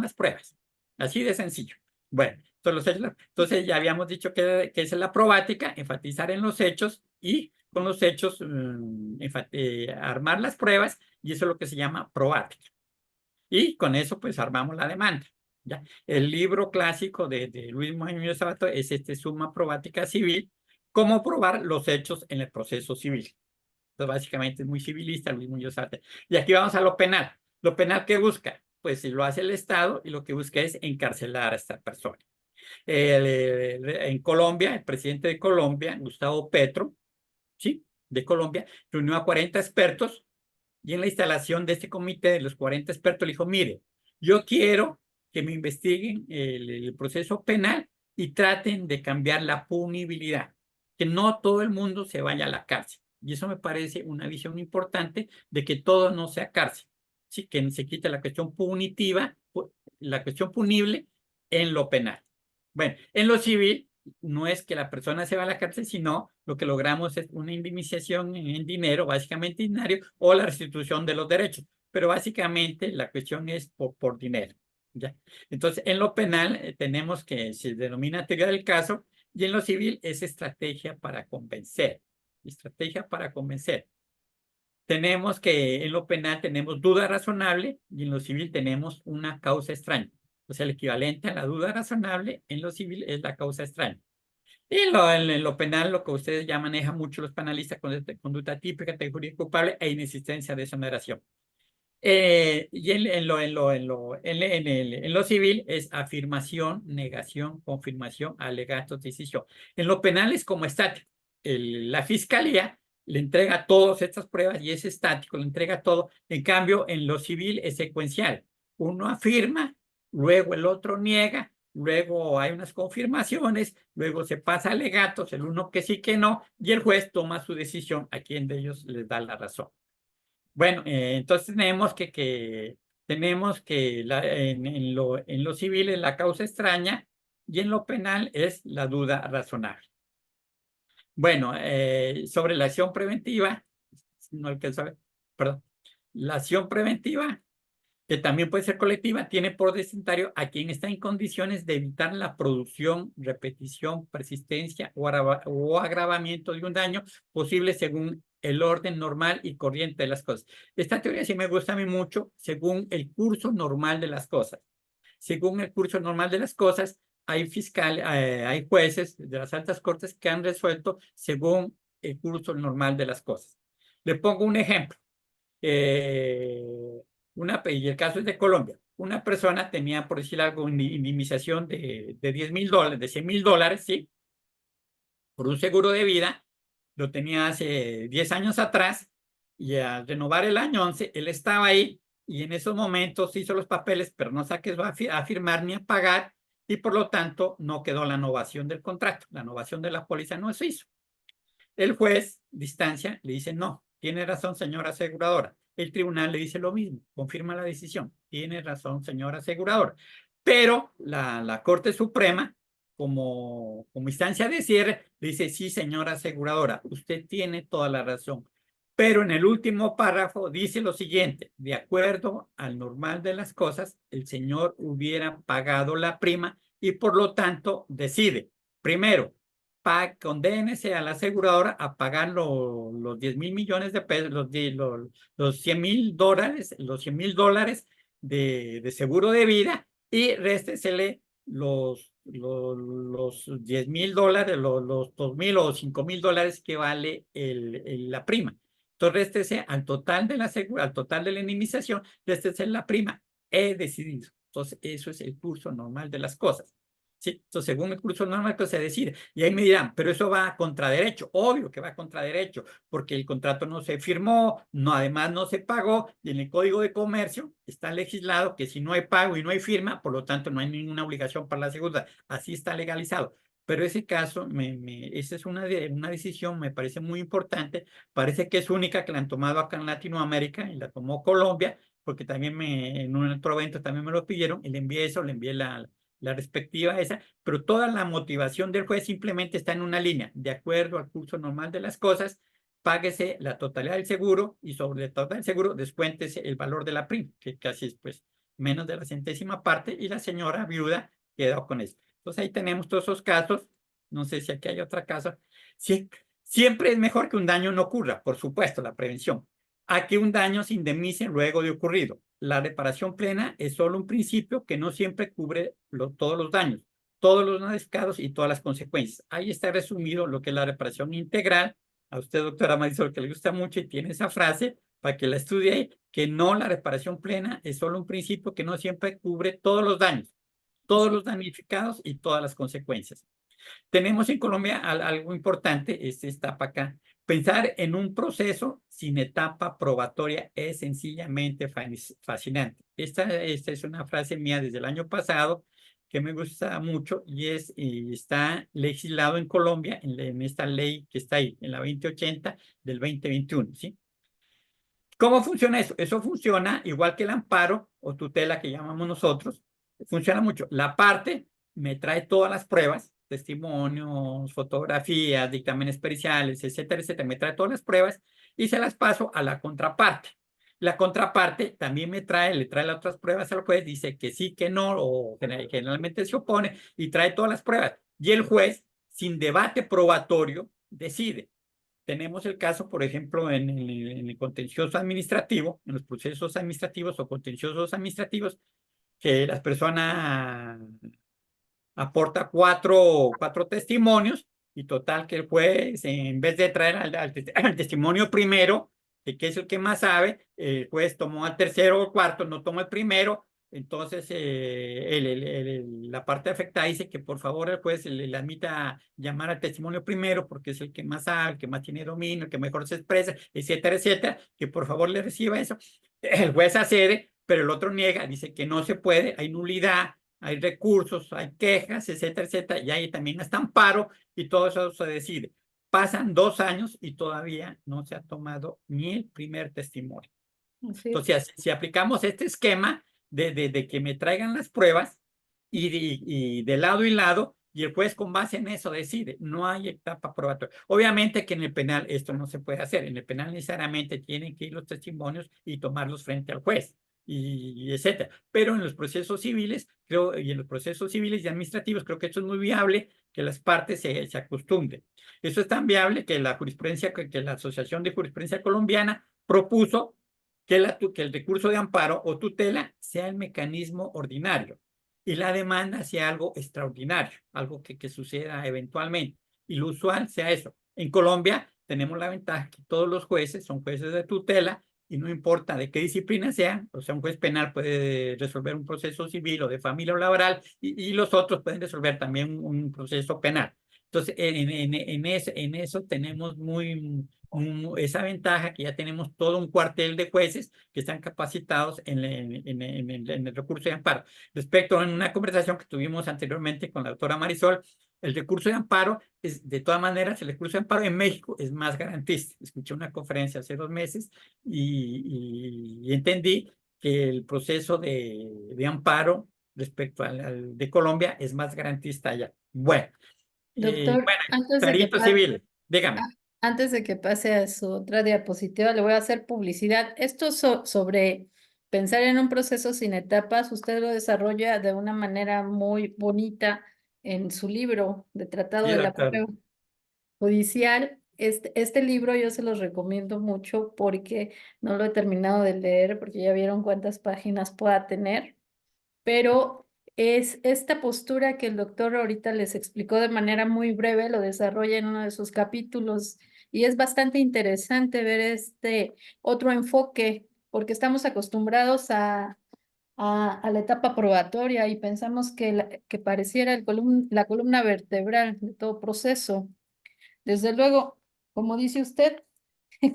las pruebas. Así de sencillo. Bueno, entonces ya habíamos dicho que es la probática, enfatizar en los hechos y con los hechos armar las pruebas, y eso es lo que se llama probática. Y con eso pues armamos la demanda. ¿Ya? El libro clásico de Luis Muñoz Sabaté es Summa Probática Civil, cómo probar los hechos en el proceso civil. Entonces básicamente es muy civilista Luis Muñoz Sabaté. Y aquí vamos a lo penal. ¿Lo penal qué busca? Pues si lo hace el Estado y lo que busca es encarcelar a esta persona. En Colombia, el presidente de Colombia, Gustavo Petro, ¿sí? De Colombia, reunió a 40 expertos y en la instalación de este comité de los 40 expertos le dijo, mire, yo quiero que me investiguen el proceso penal y traten de cambiar la punibilidad, que no todo el mundo se vaya a la cárcel. Y eso me parece una visión importante de que todo no sea cárcel, ¿sí? Que se quite la cuestión punitiva, la cuestión punible en lo penal. Bueno, en lo civil no es que la persona se va a la cárcel, sino lo que logramos es una indemnización en dinero, básicamente dinero, o la restitución de los derechos. Pero básicamente la cuestión es por dinero. ¿Ya? Entonces, en lo penal tenemos que se denomina teoría del caso y en lo civil es estrategia para convencer. Estrategia para convencer. Tenemos que en lo penal tenemos duda razonable y en lo civil tenemos una causa extraña. O sea, el equivalente a la duda razonable en lo civil es la causa extraña. Y en lo penal, lo que ustedes ya manejan mucho los penalistas, conducta típica, categoría culpable e inexistencia de exoneración. Y en lo civil es afirmación, negación, confirmación, alegatos, decisión. En lo penal es como estático. La fiscalía le entrega todas estas pruebas y es estático, le entrega todo. En cambio, en lo civil es secuencial. Uno afirma, luego el otro niega luego hay unas confirmaciones, luego se pasa a alegatos, el uno que sí, que no, y el juez toma su decisión a quien de ellos les da la razón. Bueno, entonces tenemos que en lo civil es la causa extraña y en lo penal es la duda razonable. Bueno, sobre la acción preventiva, no alcanzo a ver, perdón. La acción preventiva, que también puede ser colectiva, tiene por destinatario a quien está en condiciones de evitar la producción, repetición, persistencia o agravamiento de un daño posible según el orden normal y corriente de las cosas. Esta teoría sí me gusta a mí mucho, según el curso normal de las cosas. Según el curso normal de las cosas, hay hay jueces de las altas cortes que han resuelto según el curso normal de las cosas. Le pongo un ejemplo. Y el caso es de Colombia. Una persona tenía, por decir algo, una indemnización de $10,000, de $100,000, ¿sí? Por un seguro de vida, lo tenía hace 10 años atrás, y al renovar el año 11, él estaba ahí, y en esos momentos hizo los papeles, pero no saqué a firmar ni a pagar, y por lo tanto no quedó la novación del contrato, la novación de la póliza no se hizo. El juez, distancia, le dice, no, tiene razón, señora aseguradora. El tribunal le dice lo mismo, confirma la decisión. Tiene razón, señora aseguradora. Pero la Corte Suprema, como instancia de cierre, dice, sí, señora aseguradora, usted tiene toda la razón. Pero en el último párrafo dice lo siguiente, de acuerdo al normal de las cosas, el señor hubiera pagado la prima y por lo tanto decide, primero, condénese a la aseguradora a pagar los 10,000 millones de pesos, los $100,000, los $100,000 de seguro de vida, y réstesele los $10,000, los 2,000 o $5,000 que vale la prima. Entonces, réstese al total de al total de la indemnización, réstese la prima. He decidido. Entonces, eso es el curso normal de las cosas. Sí, entonces, según el curso normal que se decide. Y ahí me dirán, pero eso va contra derecho. Obvio que va contra derecho, porque el contrato no se firmó, no, además no se pagó, y en el Código de Comercio está legislado que si no hay pago y no hay firma, por lo tanto no hay ninguna obligación para la segunda. Así está legalizado. Pero ese caso, esa es una decisión, me parece muy importante. Parece que es única, que la han tomado acá en Latinoamérica, y la tomó Colombia, porque también en un otro evento también me lo pidieron, y le envié eso, le envié la respectiva esa, pero toda la motivación del juez simplemente está en una línea, de acuerdo al curso normal de las cosas, páguese la totalidad del seguro, y sobre la totalidad del seguro descuéntese el valor de la prima, que casi es pues menos de la centésima parte, y la señora viuda quedó con eso. Entonces ahí tenemos todos esos casos. No sé si aquí hay otra caso. Siempre es mejor que un daño no ocurra, por supuesto, la prevención, a que un daño se indemnice luego de ocurrido. La reparación plena es solo un principio que no siempre cubre todos los daños, todos los modificados y todas las consecuencias. Ahí está resumido lo que es la reparación integral. A usted, doctora Marisol, que le gusta mucho y tiene esa frase, para que la estudie, que no, la reparación plena es solo un principio que no siempre cubre todos los daños, todos los damnificados y todas las consecuencias. Tenemos en Colombia algo importante, esta etapa acá. Pensar en un proceso sin etapa probatoria es sencillamente fascinante. Esta es una frase mía desde el año pasado que me gusta mucho, y está legislado en Colombia en esta ley que está ahí, en la 2080 del 2021, ¿sí? ¿Cómo funciona eso? Eso funciona igual que el amparo o tutela que llamamos nosotros. Funciona mucho. La parte me trae todas las pruebas, testimonios, fotografías, dictámenes periciales, etcétera, etcétera. Me trae todas las pruebas y se las paso a la contraparte. La contraparte también le trae las otras pruebas al juez, dice que sí, que no, o generalmente se opone, y trae todas las pruebas. Y el juez, sin debate probatorio, decide. Tenemos el caso, por ejemplo, en el contencioso administrativo, en los procesos administrativos o contenciosos administrativos, que las personas aporta cuatro testimonios, y total que el juez, en vez de traer al testimonio primero, que es el que más sabe, el juez tomó al tercero o cuarto, no tomó el primero. Entonces la parte afectada dice que por favor el juez le admita llamar al testimonio primero, porque es el que más sabe, el que más tiene dominio, el que mejor se expresa, etcétera, etcétera, que por favor le reciba eso. El juez accede, pero el otro niega, dice que no se puede, hay nulidad, hay recursos, hay quejas, etcétera, etcétera, y ahí también está amparo y todo eso se decide. Pasan 2 años y todavía no se ha tomado ni el primer testimonio.
Así es.
Entonces, si aplicamos este esquema de que me traigan las pruebas y de lado y lado, y el juez con base en eso decide, no hay etapa probatoria. Obviamente que en el penal esto no se puede hacer. En el penal necesariamente tienen que ir los testimonios y tomarlos frente al juez, y etcétera. Pero en los procesos civiles, creo, y en los procesos civiles y administrativos, creo que esto es muy viable, que las partes se acostumbren. Eso es tan viable que la jurisprudencia, que la Asociación de Jurisprudencia Colombiana propuso que el recurso de amparo o tutela sea el mecanismo ordinario y la demanda sea algo extraordinario, algo que suceda eventualmente. Y lo usual sea eso. En Colombia tenemos la ventaja que todos los jueces son jueces de tutela y no importa de qué disciplina sean, o sea, un juez penal puede resolver un proceso civil o de familia o laboral y los otros pueden resolver también un proceso penal. Entonces, en eso tenemos esa ventaja que ya tenemos todo un cuartel de jueces que están capacitados en el recurso de amparo. Respecto a una conversación que tuvimos anteriormente con la doctora Marisol, el recurso de amparo de todas maneras, el recurso de amparo en México es más garantista. Escuché una conferencia hace 2 meses y entendí que el proceso de amparo respecto al de Colombia es más garantista allá. Bueno.
Doctor,
Bueno, peritos civiles, dígame.
antes de que pase a su otra diapositiva, le voy a hacer publicidad. Esto sobre pensar en un proceso sin etapas, usted lo desarrolla de una manera muy bonita en su libro de Tratado
Sí,
de la
doctor.
Prueba Judicial. Este libro yo se los recomiendo mucho porque no lo he terminado de leer, porque ya vieron cuántas páginas pueda tener, pero es esta postura que el doctor ahorita les explicó de manera muy breve, lo desarrolla en uno de sus capítulos y es bastante interesante ver este otro enfoque, porque estamos acostumbrados a la etapa probatoria y pensamos que, que pareciera la columna vertebral de todo proceso. Desde luego, como dice usted,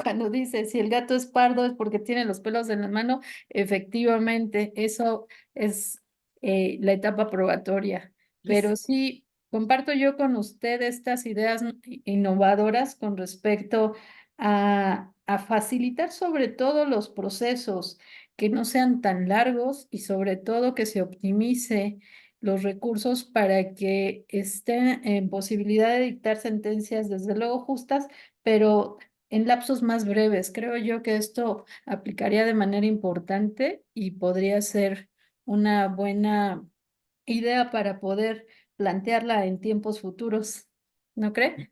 cuando dice si el gato es pardo es porque tiene los pelos en la mano, efectivamente, eso es la etapa probatoria. Pero sí, comparto yo con usted estas ideas innovadoras con respecto a facilitar sobre todo los procesos, que no sean tan largos y sobre todo que se optimice los recursos para que estén en posibilidad de dictar sentencias, desde luego justas, pero en lapsos más breves. Creo yo que esto aplicaría de manera importante y podría ser una buena idea para poder plantearla en tiempos futuros. ¿No cree?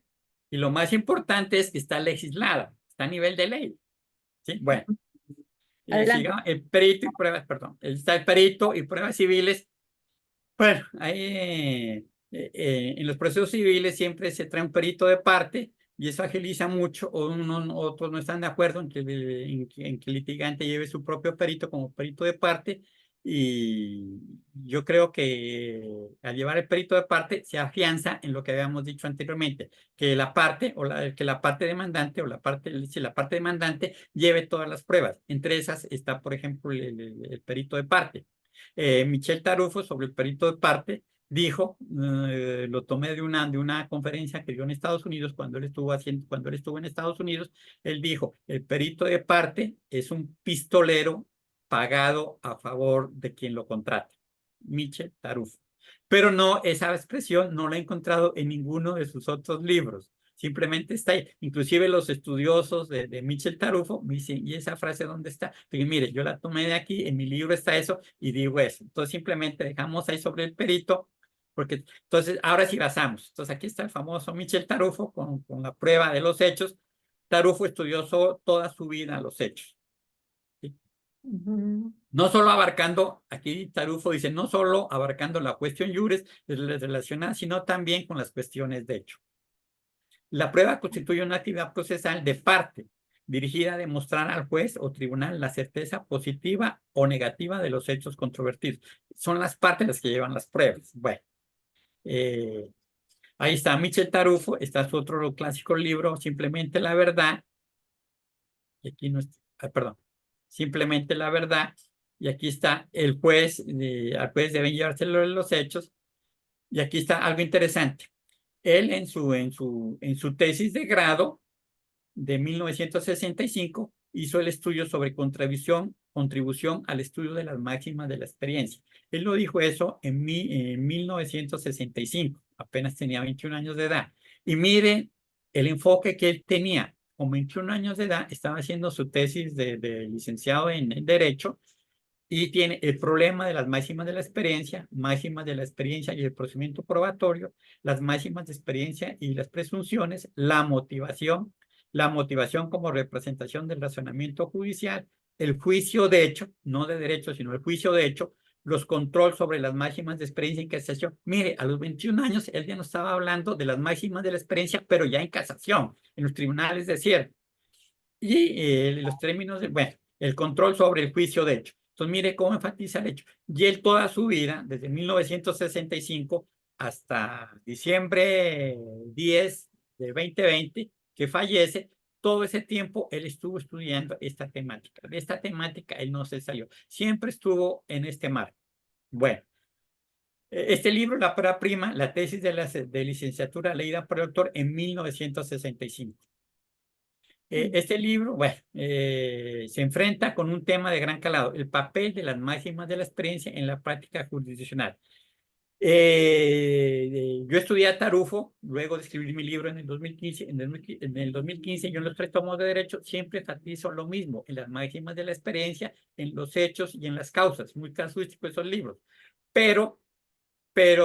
Y lo más importante es que está legislada, está a nivel de ley. ¿Sí? Bueno,
Adelante.
sigamos, el perito y pruebas, perdón, está el perito y pruebas civiles. Bueno, ahí en los procesos civiles siempre se trae un perito de parte y eso agiliza mucho, o otros no están de acuerdo en que el litigante lleve su propio perito como perito de parte, y yo creo que al llevar el perito de parte se afianza en lo que habíamos dicho anteriormente, que la parte que la parte demandante o si la parte demandante lleve todas las pruebas. Entre esas está, por ejemplo, el perito de parte. Michel Tarufo, sobre el perito de parte, dijo, lo tomé de una conferencia que dio en Estados Unidos cuando él estuvo en Estados Unidos. Él dijo, el perito de parte es un pistolero pagado a favor de quien lo contrata. Michel Tarufo. Pero no, esa expresión no la he encontrado en ninguno de sus otros libros. Simplemente está ahí. Inclusive los estudiosos de Michel Tarufo me dicen, ¿y esa frase dónde está? Porque mire, yo la tomé de aquí, en mi libro está eso, y digo eso. Entonces simplemente dejamos ahí sobre el perito, porque entonces ahora sí basamos. Entonces aquí está el famoso Michel Tarufo con la prueba de los hechos. Tarufo estudió toda su vida los hechos. ¿Sí? No solo abarcando, aquí Tarufo dice, no solo abarcando la cuestión iuris relacionada, sino también con las cuestiones de hecho. La prueba constituye una actividad procesal de parte, dirigida a demostrar al juez o tribunal la certeza positiva o negativa de los hechos controvertidos. Son las partes las que llevan las pruebas. Bueno, ahí está Michel Tarufo, está su otro clásico libro, Simplemente la Verdad. Y aquí no está, perdón, Simplemente la Verdad. y aquí está el juez, al juez deben llevárselo los hechos, y aquí está algo interesante. Él en su tesis de grado de 1965 hizo el estudio sobre contribución al estudio de las máximas de la experiencia. Él lo dijo eso en 1965, apenas tenía 21 años de edad. Y mire el enfoque que él tenía. Con 21 años de edad estaba haciendo su tesis de licenciado en Derecho, y tiene el problema de las máximas de la experiencia y el procedimiento probatorio, las máximas de experiencia y las presunciones, la motivación como representación del razonamiento judicial, el juicio de hecho, no de derecho, sino el juicio de hecho, los controles sobre las máximas de experiencia en casación. Mire, a los 21 años él ya no estaba hablando de las máximas de la experiencia, pero ya en casación, en los tribunales de cierre. Y los términos, bueno, el control sobre el juicio de hecho. Entonces, mire cómo enfatiza el hecho. Y él toda su vida, desde 1965 hasta diciembre 10 de 2020, que fallece, todo ese tiempo él estuvo estudiando esta temática. De esta temática él no se salió. Siempre estuvo en este marco. Bueno, este libro, la prueba prima, la tesis de licenciatura leída por el autor en 1965. Este libro, bueno, se enfrenta con un tema de gran calado, el papel de las máximas de la experiencia en la práctica jurisdiccional. Yo estudié a Tarufo, luego de escribir mi libro en el 2015. En el 2015 yo en los 3 tomos de derecho siempre enfatizo lo mismo, en las máximas de la experiencia, en los hechos y en las causas. Muy casuísticos esos libros. Pero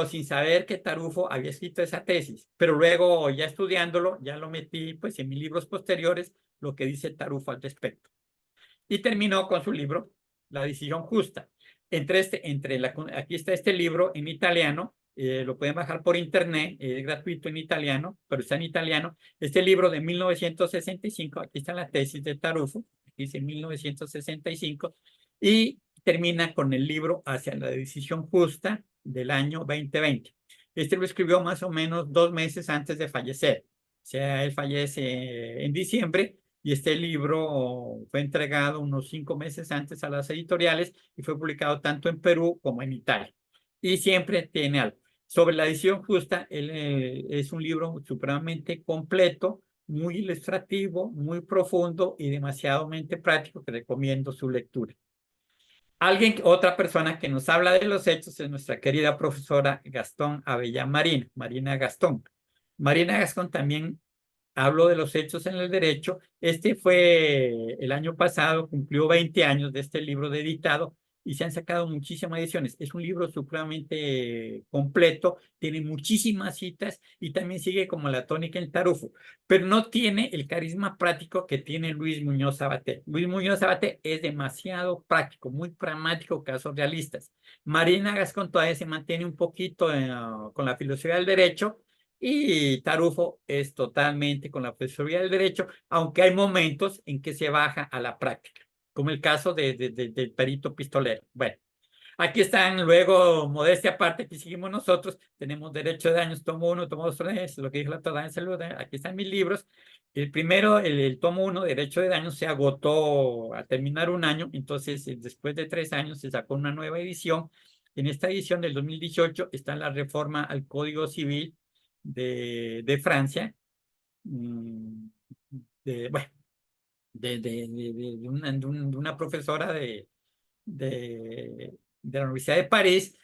sin saber que Tarufo había escrito esa tesis. Pero luego, ya estudiándolo, ya lo metí pues en mis libros posteriores, lo que dice Tarufo al respecto. Y terminó con su libro, La decisión justa. Aquí está este libro en italiano, lo pueden bajar por internet, es gratuito en italiano, pero está en italiano. Este libro de 1965, aquí está la tesis de Tarufo, dice 1965, y termina con el libro Hacia la decisión justa del año 2020. Este lo escribió más o menos 2 meses antes de fallecer. O sea, él fallece en diciembre y este libro fue entregado unos 5 meses antes a las editoriales y fue publicado tanto en Perú como en Italia. Y siempre tiene algo. Sobre la decisión justa, es un libro supremamente completo, muy ilustrativo, muy profundo y demasiadamente práctico, que recomiendo su lectura. Otra persona que nos habla de los hechos es nuestra querida profesora Gastón Avellán Marina Gastón. Marina Gastón también habló de los hechos en el derecho. Este fue el año pasado, cumplió 20 años de este libro de editado y se han sacado muchísimas ediciones. Es un libro supremamente completo, tiene muchísimas citas y también sigue como la tónica en Tarufo, pero no tiene el carisma práctico que tiene Luis Muñoz Sabaté. Luis Muñoz Sabaté es demasiado práctico, muy pragmático, casos realistas. Marina Gascón todavía se mantiene un poquito con la filosofía del derecho, y Tarufo es totalmente con la filosofía del derecho, aunque hay momentos en que se baja a la práctica, como el caso del perito pistolero. Bueno, aquí están luego, modestia aparte, aquí seguimos nosotros, tenemos Derecho de Daños, tomo 1, tomo 2, lo que dijo la doctora en salud, aquí están mis libros. El primero, el tomo 1, Derecho de Daños, se agotó al terminar un año, entonces después de 3 años se sacó una nueva edición. En esta edición del 2018 está la reforma al Código Civil de Francia, bueno, de una profesora de la Universidad de París,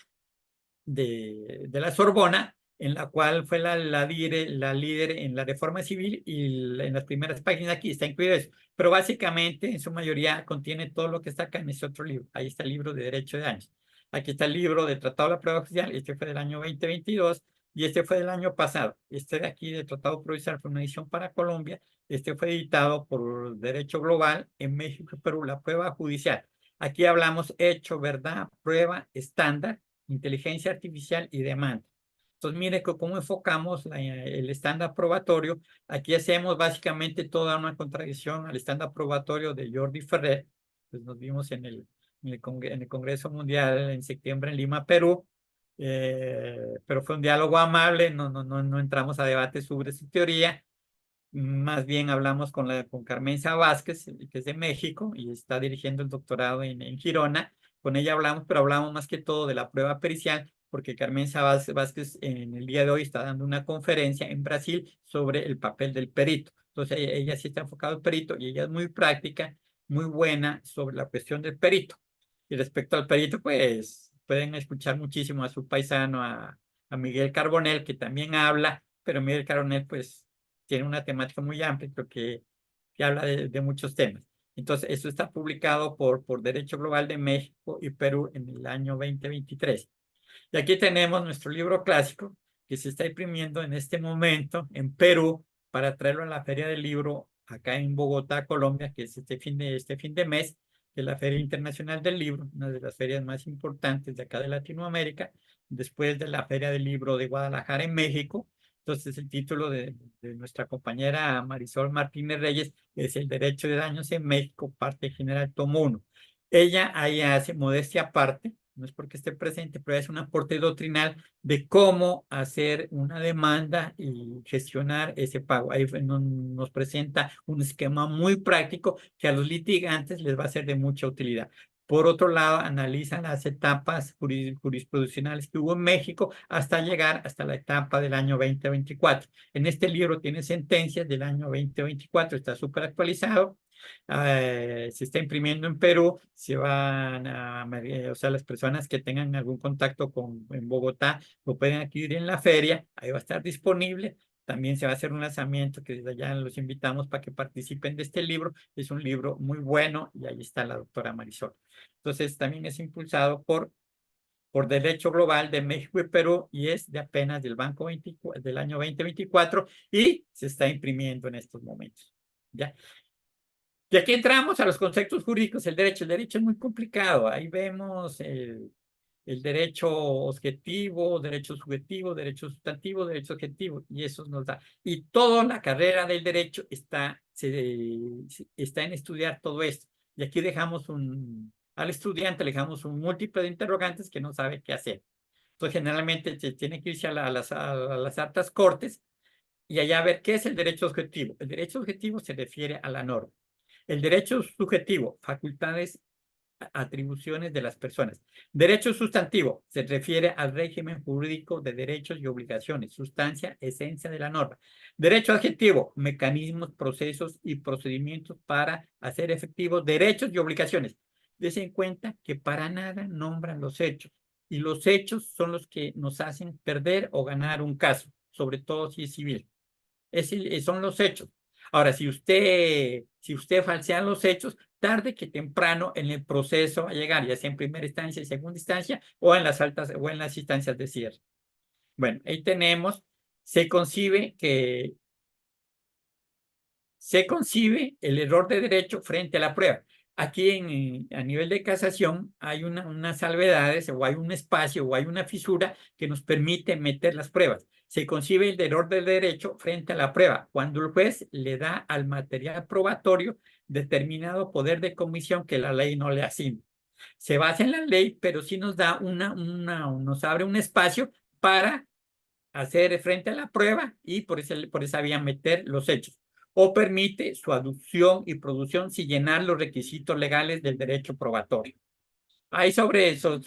de la Sorbona, en la cual fue la líder en la reforma civil, y en las primeras páginas aquí está incluido eso. Pero básicamente, en su mayoría, contiene todo lo que está acá en ese otro libro. Ahí está el libro de Derecho de Daños. Aquí está el libro de Tratado de la Prueba Oficial, este fue del año 2022, y este fue del año pasado. Este de aquí, de Tratado Provincial, fue una edición para Colombia. Este fue editado por Derecho Global en México y Perú, la prueba judicial. Aquí hablamos hecho, verdad, prueba, estándar, inteligencia artificial y demanda. Entonces, mire cómo enfocamos el estándar probatorio. Aquí hacemos básicamente toda una contradicción al estándar probatorio de Jordi Ferrer. Pues nos vimos en el Congreso Mundial en septiembre en Lima, Perú. Pero fue un diálogo amable, no entramos a debate sobre su teoría. Más bien hablamos con Carmenza Vázquez, que es de México y está dirigiendo el doctorado en Girona, con ella hablamos, pero hablamos más que todo de la prueba pericial, porque Carmen Vázquez en el día de hoy está dando una conferencia en Brasil sobre el papel del perito. Entonces ella sí está enfocada al perito y ella es muy práctica, muy buena sobre la cuestión del perito. Y respecto al perito, pues pueden escuchar muchísimo a su paisano, a Miguel Carbonell, que también habla, pero Miguel Carbonell pues tiene una temática muy amplia, creo que habla de muchos temas. Entonces, esto está publicado por Derecho Global de México y Perú en el año 2023. Y aquí tenemos nuestro libro clásico que se está imprimiendo en este momento en Perú para traerlo a la Feria del Libro acá en Bogotá, Colombia, que es este fin de mes, que es la Feria Internacional del Libro, una de las ferias más importantes de acá de Latinoamérica, después de la Feria del Libro de Guadalajara en México. Entonces, el título de nuestra compañera Marisol Martínez Reyes es El Derecho de Daños en México, parte general, tomo 1. Ella ahí hace modestia aparte, no es porque esté presente, pero es un aporte doctrinal de cómo hacer una demanda y gestionar ese pago. Ahí nos presenta un esquema muy práctico que a los litigantes les va a ser de mucha utilidad. Por otro lado, analiza las etapas jurisprudenciales que hubo en México hasta llegar hasta la etapa del año 2024. En este libro tiene sentencias del año 2024, está súper actualizado. Se está imprimiendo en Perú, se van a, o sea, las personas que tengan algún contacto en Bogotá lo pueden adquirir en la feria, ahí va a estar disponible. También se va a hacer un lanzamiento que desde allá los invitamos para que participen de este libro. Es un libro muy bueno y ahí está la doctora Marisol. Entonces, también es impulsado por Derecho Global de México y Perú y es de apenas del Banco del año 2024 y se está imprimiendo en estos momentos. ¿Ya? Y aquí entramos a los conceptos jurídicos. El derecho es muy complicado. Ahí vemos el derecho objetivo, derecho subjetivo, derecho sustantivo, derecho objetivo, y eso nos da. Y toda la carrera del derecho está en estudiar todo esto. Y aquí al estudiante le dejamos un múltiple de interrogantes que no sabe qué hacer. Entonces, generalmente se tiene que irse a las altas cortes y allá ver qué es el derecho objetivo. El derecho objetivo se refiere a la norma. El derecho subjetivo, facultades, atribuciones de las personas. Derecho sustantivo se refiere al régimen jurídico de derechos y obligaciones, sustancia, esencia de la norma. Derecho adjetivo, mecanismos, procesos y procedimientos para hacer efectivos derechos y obligaciones. Des en cuenta que para nada nombran los hechos y los hechos son los que nos hacen perder o ganar un caso, sobre todo si es civil. Son los hechos. Ahora, si usted falsea los hechos, tarde que temprano en el proceso va a llegar, ya sea en primera instancia y segunda instancia, o en las altas, o en las instancias de cierre. Bueno, ahí tenemos, se concibe el error de derecho frente a la prueba. Aquí a nivel de casación hay unas salvedades o hay un espacio o hay una fisura que nos permite meter las pruebas. Se concibe el error del derecho frente a la prueba cuando el juez le da al material probatorio determinado poder de comisión que la ley no le asigna. Se basa en la ley, pero sí nos da nos abre un espacio para hacer frente a la prueba y por esa vía meter los hechos. O permite su aducción y producción sin llenar los requisitos legales del derecho probatorio. Ahí sobre esto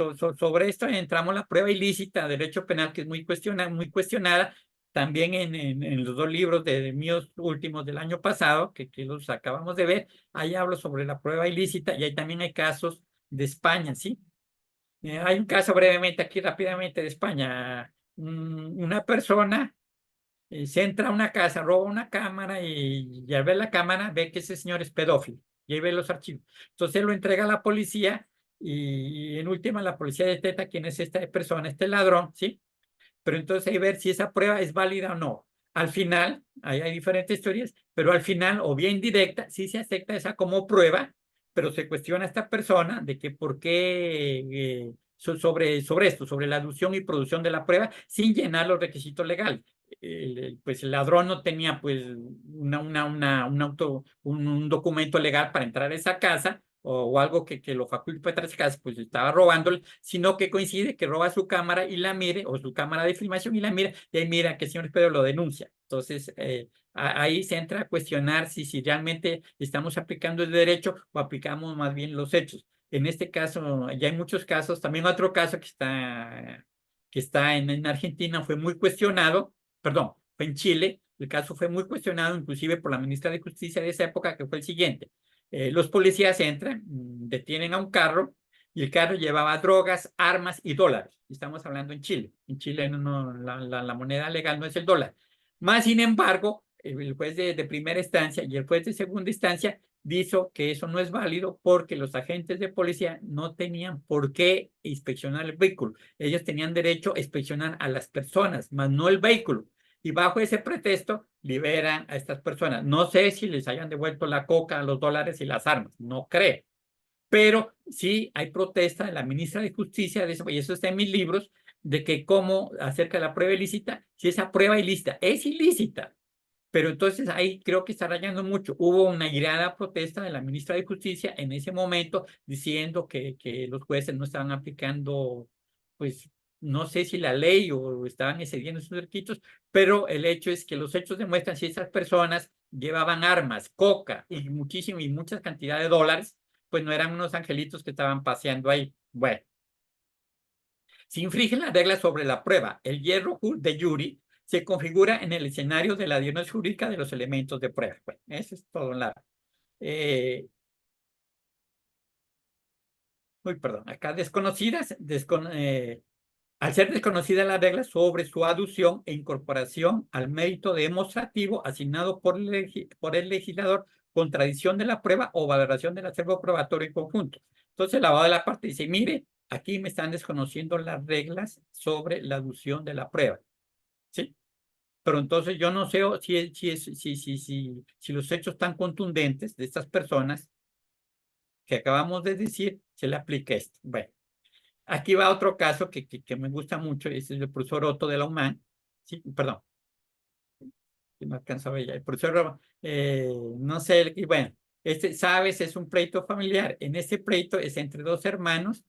entramos la prueba ilícita, derecho penal, que es muy cuestionada. También en los dos libros de míos últimos del año pasado, que los acabamos de ver, ahí hablo sobre la prueba ilícita y ahí también hay casos de España, ¿sí? Hay un caso brevemente aquí rápidamente de España. Una persona se entra a una casa, roba una cámara y al ver la cámara ve que ese señor es pedófilo y ahí ve los archivos. Entonces él lo entrega a la policía y en última la policía detecta quién es esta persona, este ladrón, ¿sí? Pero entonces hay que ver si esa prueba es válida o no. Al final, ahí hay diferentes teorías, pero al final, o bien directa, sí se acepta esa como prueba, pero se cuestiona a esta persona de que por qué sobre esto, sobre la aducción y producción de la prueba, sin llenar los requisitos legales. Pues el ladrón no tenía pues un documento legal para entrar a esa casa o algo que lo faculte para entrar a esa casa, pues estaba robándole, sino que coincide que roba su cámara y la mire, o su cámara de filmación y la mira, y ahí mira que el señor Pedro lo denuncia. Entonces, ahí se entra a cuestionar si realmente estamos aplicando el derecho o aplicamos más bien los hechos. En este caso, ya hay muchos casos. También otro caso que está en Argentina fue muy cuestionado, perdón, fue en Chile. El caso fue muy cuestionado, inclusive por la ministra de Justicia de esa época, que fue el siguiente. Los policías entran, detienen a un carro, y el carro llevaba drogas, armas y dólares. Estamos hablando en Chile. En Chile la moneda legal no es el dólar. Más sin embargo, el juez de primera instancia y el juez de segunda instancia dijo que eso no es válido porque los agentes de policía no tenían por qué inspeccionar el vehículo. Ellos tenían derecho a inspeccionar a las personas, más no el vehículo. Y bajo ese pretexto liberan a estas personas. No sé si les hayan devuelto la coca, los dólares y las armas. No creo. Pero sí hay protesta de la ministra de Justicia, de eso, y eso está en mis libros, de que cómo acerca de la prueba ilícita, si esa prueba ilícita es ilícita, pero entonces ahí creo que está rayando mucho. Hubo una irada protesta de la ministra de Justicia en ese momento diciendo que los jueces no estaban aplicando, pues, no sé si la ley o estaban excediendo sus requisitos, pero el hecho es que los hechos demuestran si esas personas llevaban armas, coca y muchas cantidades de dólares, pues no eran unos angelitos que estaban paseando ahí. Bueno, si infringen las reglas sobre la prueba, el hierro de Yuri se configura en el escenario de la diagnosis jurídica de los elementos de prueba. Bueno, eso es todo un lado. Perdón, acá al ser desconocidas las reglas sobre su aducción e incorporación al mérito demostrativo asignado por el legislador, contradicción de la prueba o valoración del acervo probatorio en conjunto. Entonces, el abogado de la parte dice, mire, aquí me están desconociendo las reglas sobre la aducción de la prueba. ¿Sí? Pero entonces yo no sé si los hechos tan contundentes de estas personas que acabamos de decir, se le aplica esto. Bueno, aquí va otro caso que me gusta mucho, es el profesor Otto de la UMAN. Sí, perdón, no alcanzaba ya. El profesor, no sé, y bueno, sabes, es un pleito familiar. En este pleito es entre dos hermanos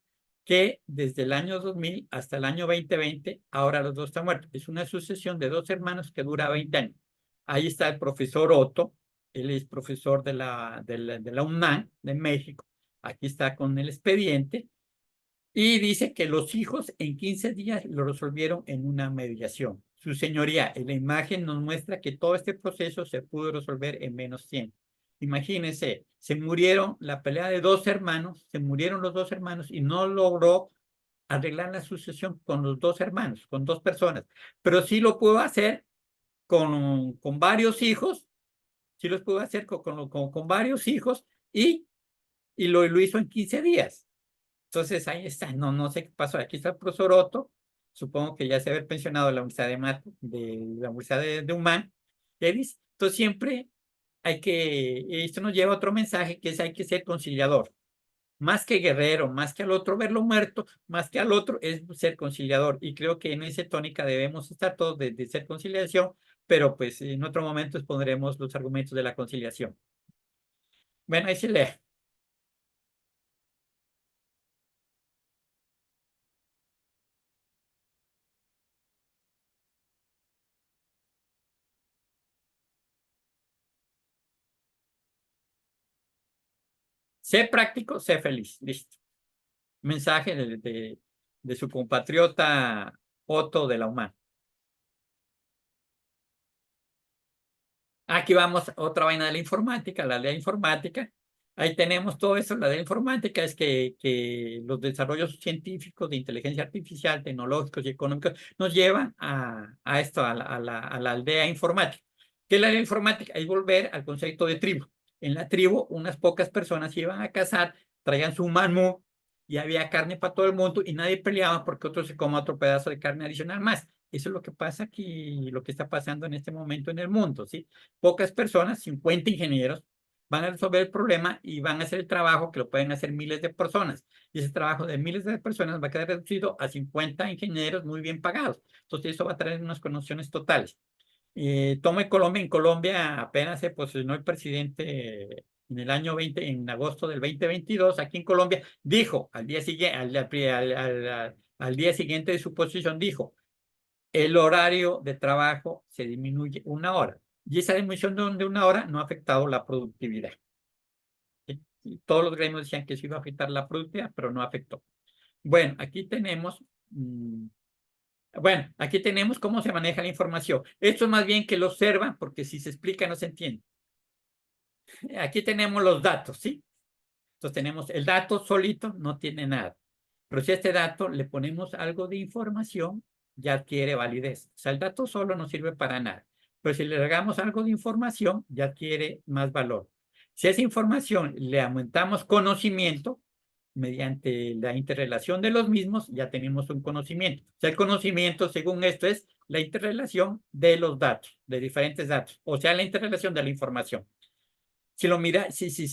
que desde el año 2000 hasta el año 2020, ahora los dos están muertos. Es una sucesión de dos hermanos que dura 20 años. Ahí está el profesor Otto, él es profesor de la UNAM de México. Aquí está con el expediente. Y dice que los hijos en 15 días lo resolvieron en una mediación. Su señoría, en la imagen nos muestra que todo este proceso se pudo resolver en menos tiempo. Imagínense, se murieron la pelea de dos hermanos, se murieron los dos hermanos y no logró arreglar la sucesión con los dos hermanos, con dos personas. Pero sí lo pudo hacer con varios hijos, sí los pudo hacer con varios hijos y lo hizo en 15 días. Entonces ahí está, no sé qué pasó. Aquí está el profesor Otto, supongo que ya se había pensionado de la Universidad de la Universidad de UMAN. Entonces siempre esto nos lleva a otro mensaje que es hay que ser conciliador. Más que guerrero, más que al otro verlo muerto, más que al otro es ser conciliador. Y creo que en esa tónica debemos estar todos de ser conciliación, pero pues en otro momento pondremos los argumentos de la conciliación. Bueno, ahí se lee. Sé práctico, sé feliz. Listo. Mensaje de su compatriota Otto de la UMAN. Aquí vamos, otra vaina de la informática, la ley informática. Ahí tenemos todo eso. La ley informática es que los desarrollos científicos de inteligencia artificial, tecnológicos y económicos nos llevan a esto, a la aldea informática. ¿Qué es la ley informática? Es volver al concepto de tribu. En la tribu, unas pocas personas iban a cazar, traían su manú y había carne para todo el mundo y nadie peleaba porque otro se coma otro pedazo de carne adicional más. Eso es lo que pasa aquí, lo que está pasando en este momento en el mundo, ¿sí? Pocas personas, 50 ingenieros, van a resolver el problema y van a hacer el trabajo que lo pueden hacer miles de personas. Y ese trabajo de miles de personas va a quedar reducido a 50 ingenieros muy bien pagados. Entonces, eso va a traer unas condiciones totales. Tomo en Colombia apenas se posicionó el presidente en el año 20, en agosto del 2022, aquí en Colombia, dijo al día siguiente, al día siguiente de su posición, dijo, el horario de trabajo se disminuye 1 hora. Y esa disminución de 1 hora no ha afectado la productividad. ¿Sí? todos los gremios decían que se iba a afectar la productividad, pero no afectó. Bueno, aquí tenemos... Bueno, aquí tenemos cómo se maneja la información. Esto es más bien que lo observan, porque si se explica no se entiende. Aquí tenemos los datos, ¿sí? Entonces tenemos el dato solito, no tiene nada. Pero si a este dato le ponemos algo de información, ya adquiere validez. O sea, el dato solo no sirve para nada. Pero si le agregamos algo de información, ya adquiere más valor. Si a esa información le aumentamos conocimiento, mediante la interrelación de los mismos, ya tenemos un conocimiento. O sea, el conocimiento, según esto, es la interrelación de los datos, de diferentes datos. O sea, la interrelación de la información. Si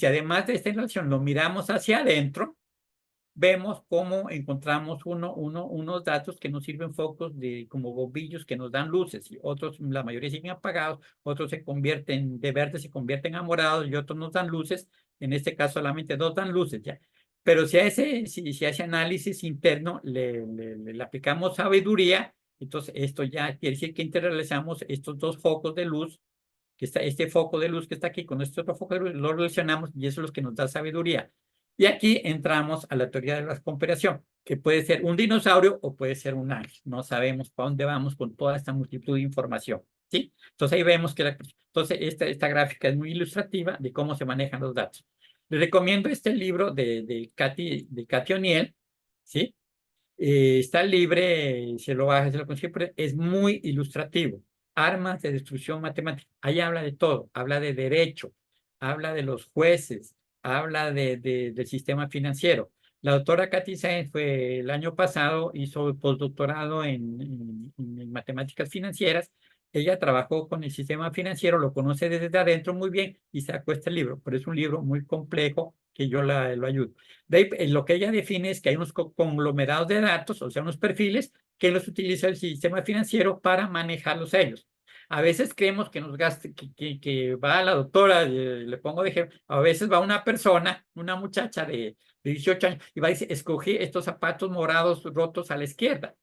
además de esta relación lo miramos hacia adentro, vemos cómo encontramos unos datos que nos sirven focos como bombillos que nos dan luces, y otros, la mayoría siguen apagados, otros se convierten de verde, se convierten a morados, y otros nos dan luces. En este caso solamente dos dan luces, ya. Pero si a ese análisis interno le aplicamos sabiduría, entonces esto ya quiere decir que interrelacionamos estos dos focos de luz, este foco de luz que está aquí con este otro foco de luz, lo relacionamos, y eso es lo que nos da sabiduría. Y aquí entramos a la teoría de la comparación, que puede ser un dinosaurio o puede ser un ángel. No sabemos para dónde vamos con toda esta multitud de información, ¿sí? Entonces ahí vemos que entonces esta gráfica es muy ilustrativa de cómo se manejan los datos. Les recomiendo este libro de Cathy O'Neil, ¿sí? Está libre, se lo consigue, pero es muy ilustrativo. Armas de destrucción matemática. Ahí habla de todo. Habla de derecho, habla de los jueces, habla del sistema financiero. La doctora Cathy Sáenz fue el año pasado, hizo postdoctorado en matemáticas financieras. Ella trabajó con el sistema financiero, lo conoce desde adentro muy bien y sacó este libro, pero es un libro muy complejo que yo lo ayudo. De ahí, lo que ella define es que hay unos conglomerados de datos, o sea, unos perfiles que los utiliza el sistema financiero para manejarlos ellos. A veces creemos que nos gaste, que va la doctora, le pongo de ejemplo, a veces va una persona, una muchacha de 18 años, y va y dice, escogí estos zapatos morados rotos a la izquierda.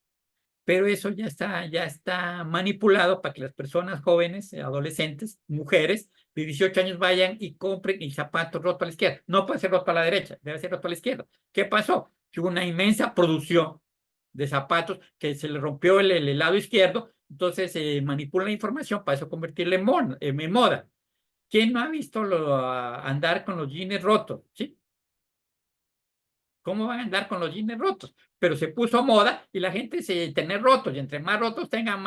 Pero eso ya está manipulado para que las personas jóvenes, adolescentes, mujeres de 18 años vayan y compren el zapato roto a la izquierda. No puede ser roto a la derecha, debe ser roto a la izquierda. ¿Qué pasó? Que hubo una inmensa producción de zapatos que se le rompió el lado izquierdo, entonces se manipula la información para eso convertirla en moda. ¿Quién no ha visto andar con los jeans rotos? ¿Sí? ¿Cómo van a andar con los jeans rotos? Pero se puso moda y la gente se tener rotos, y entre más rotos tengan,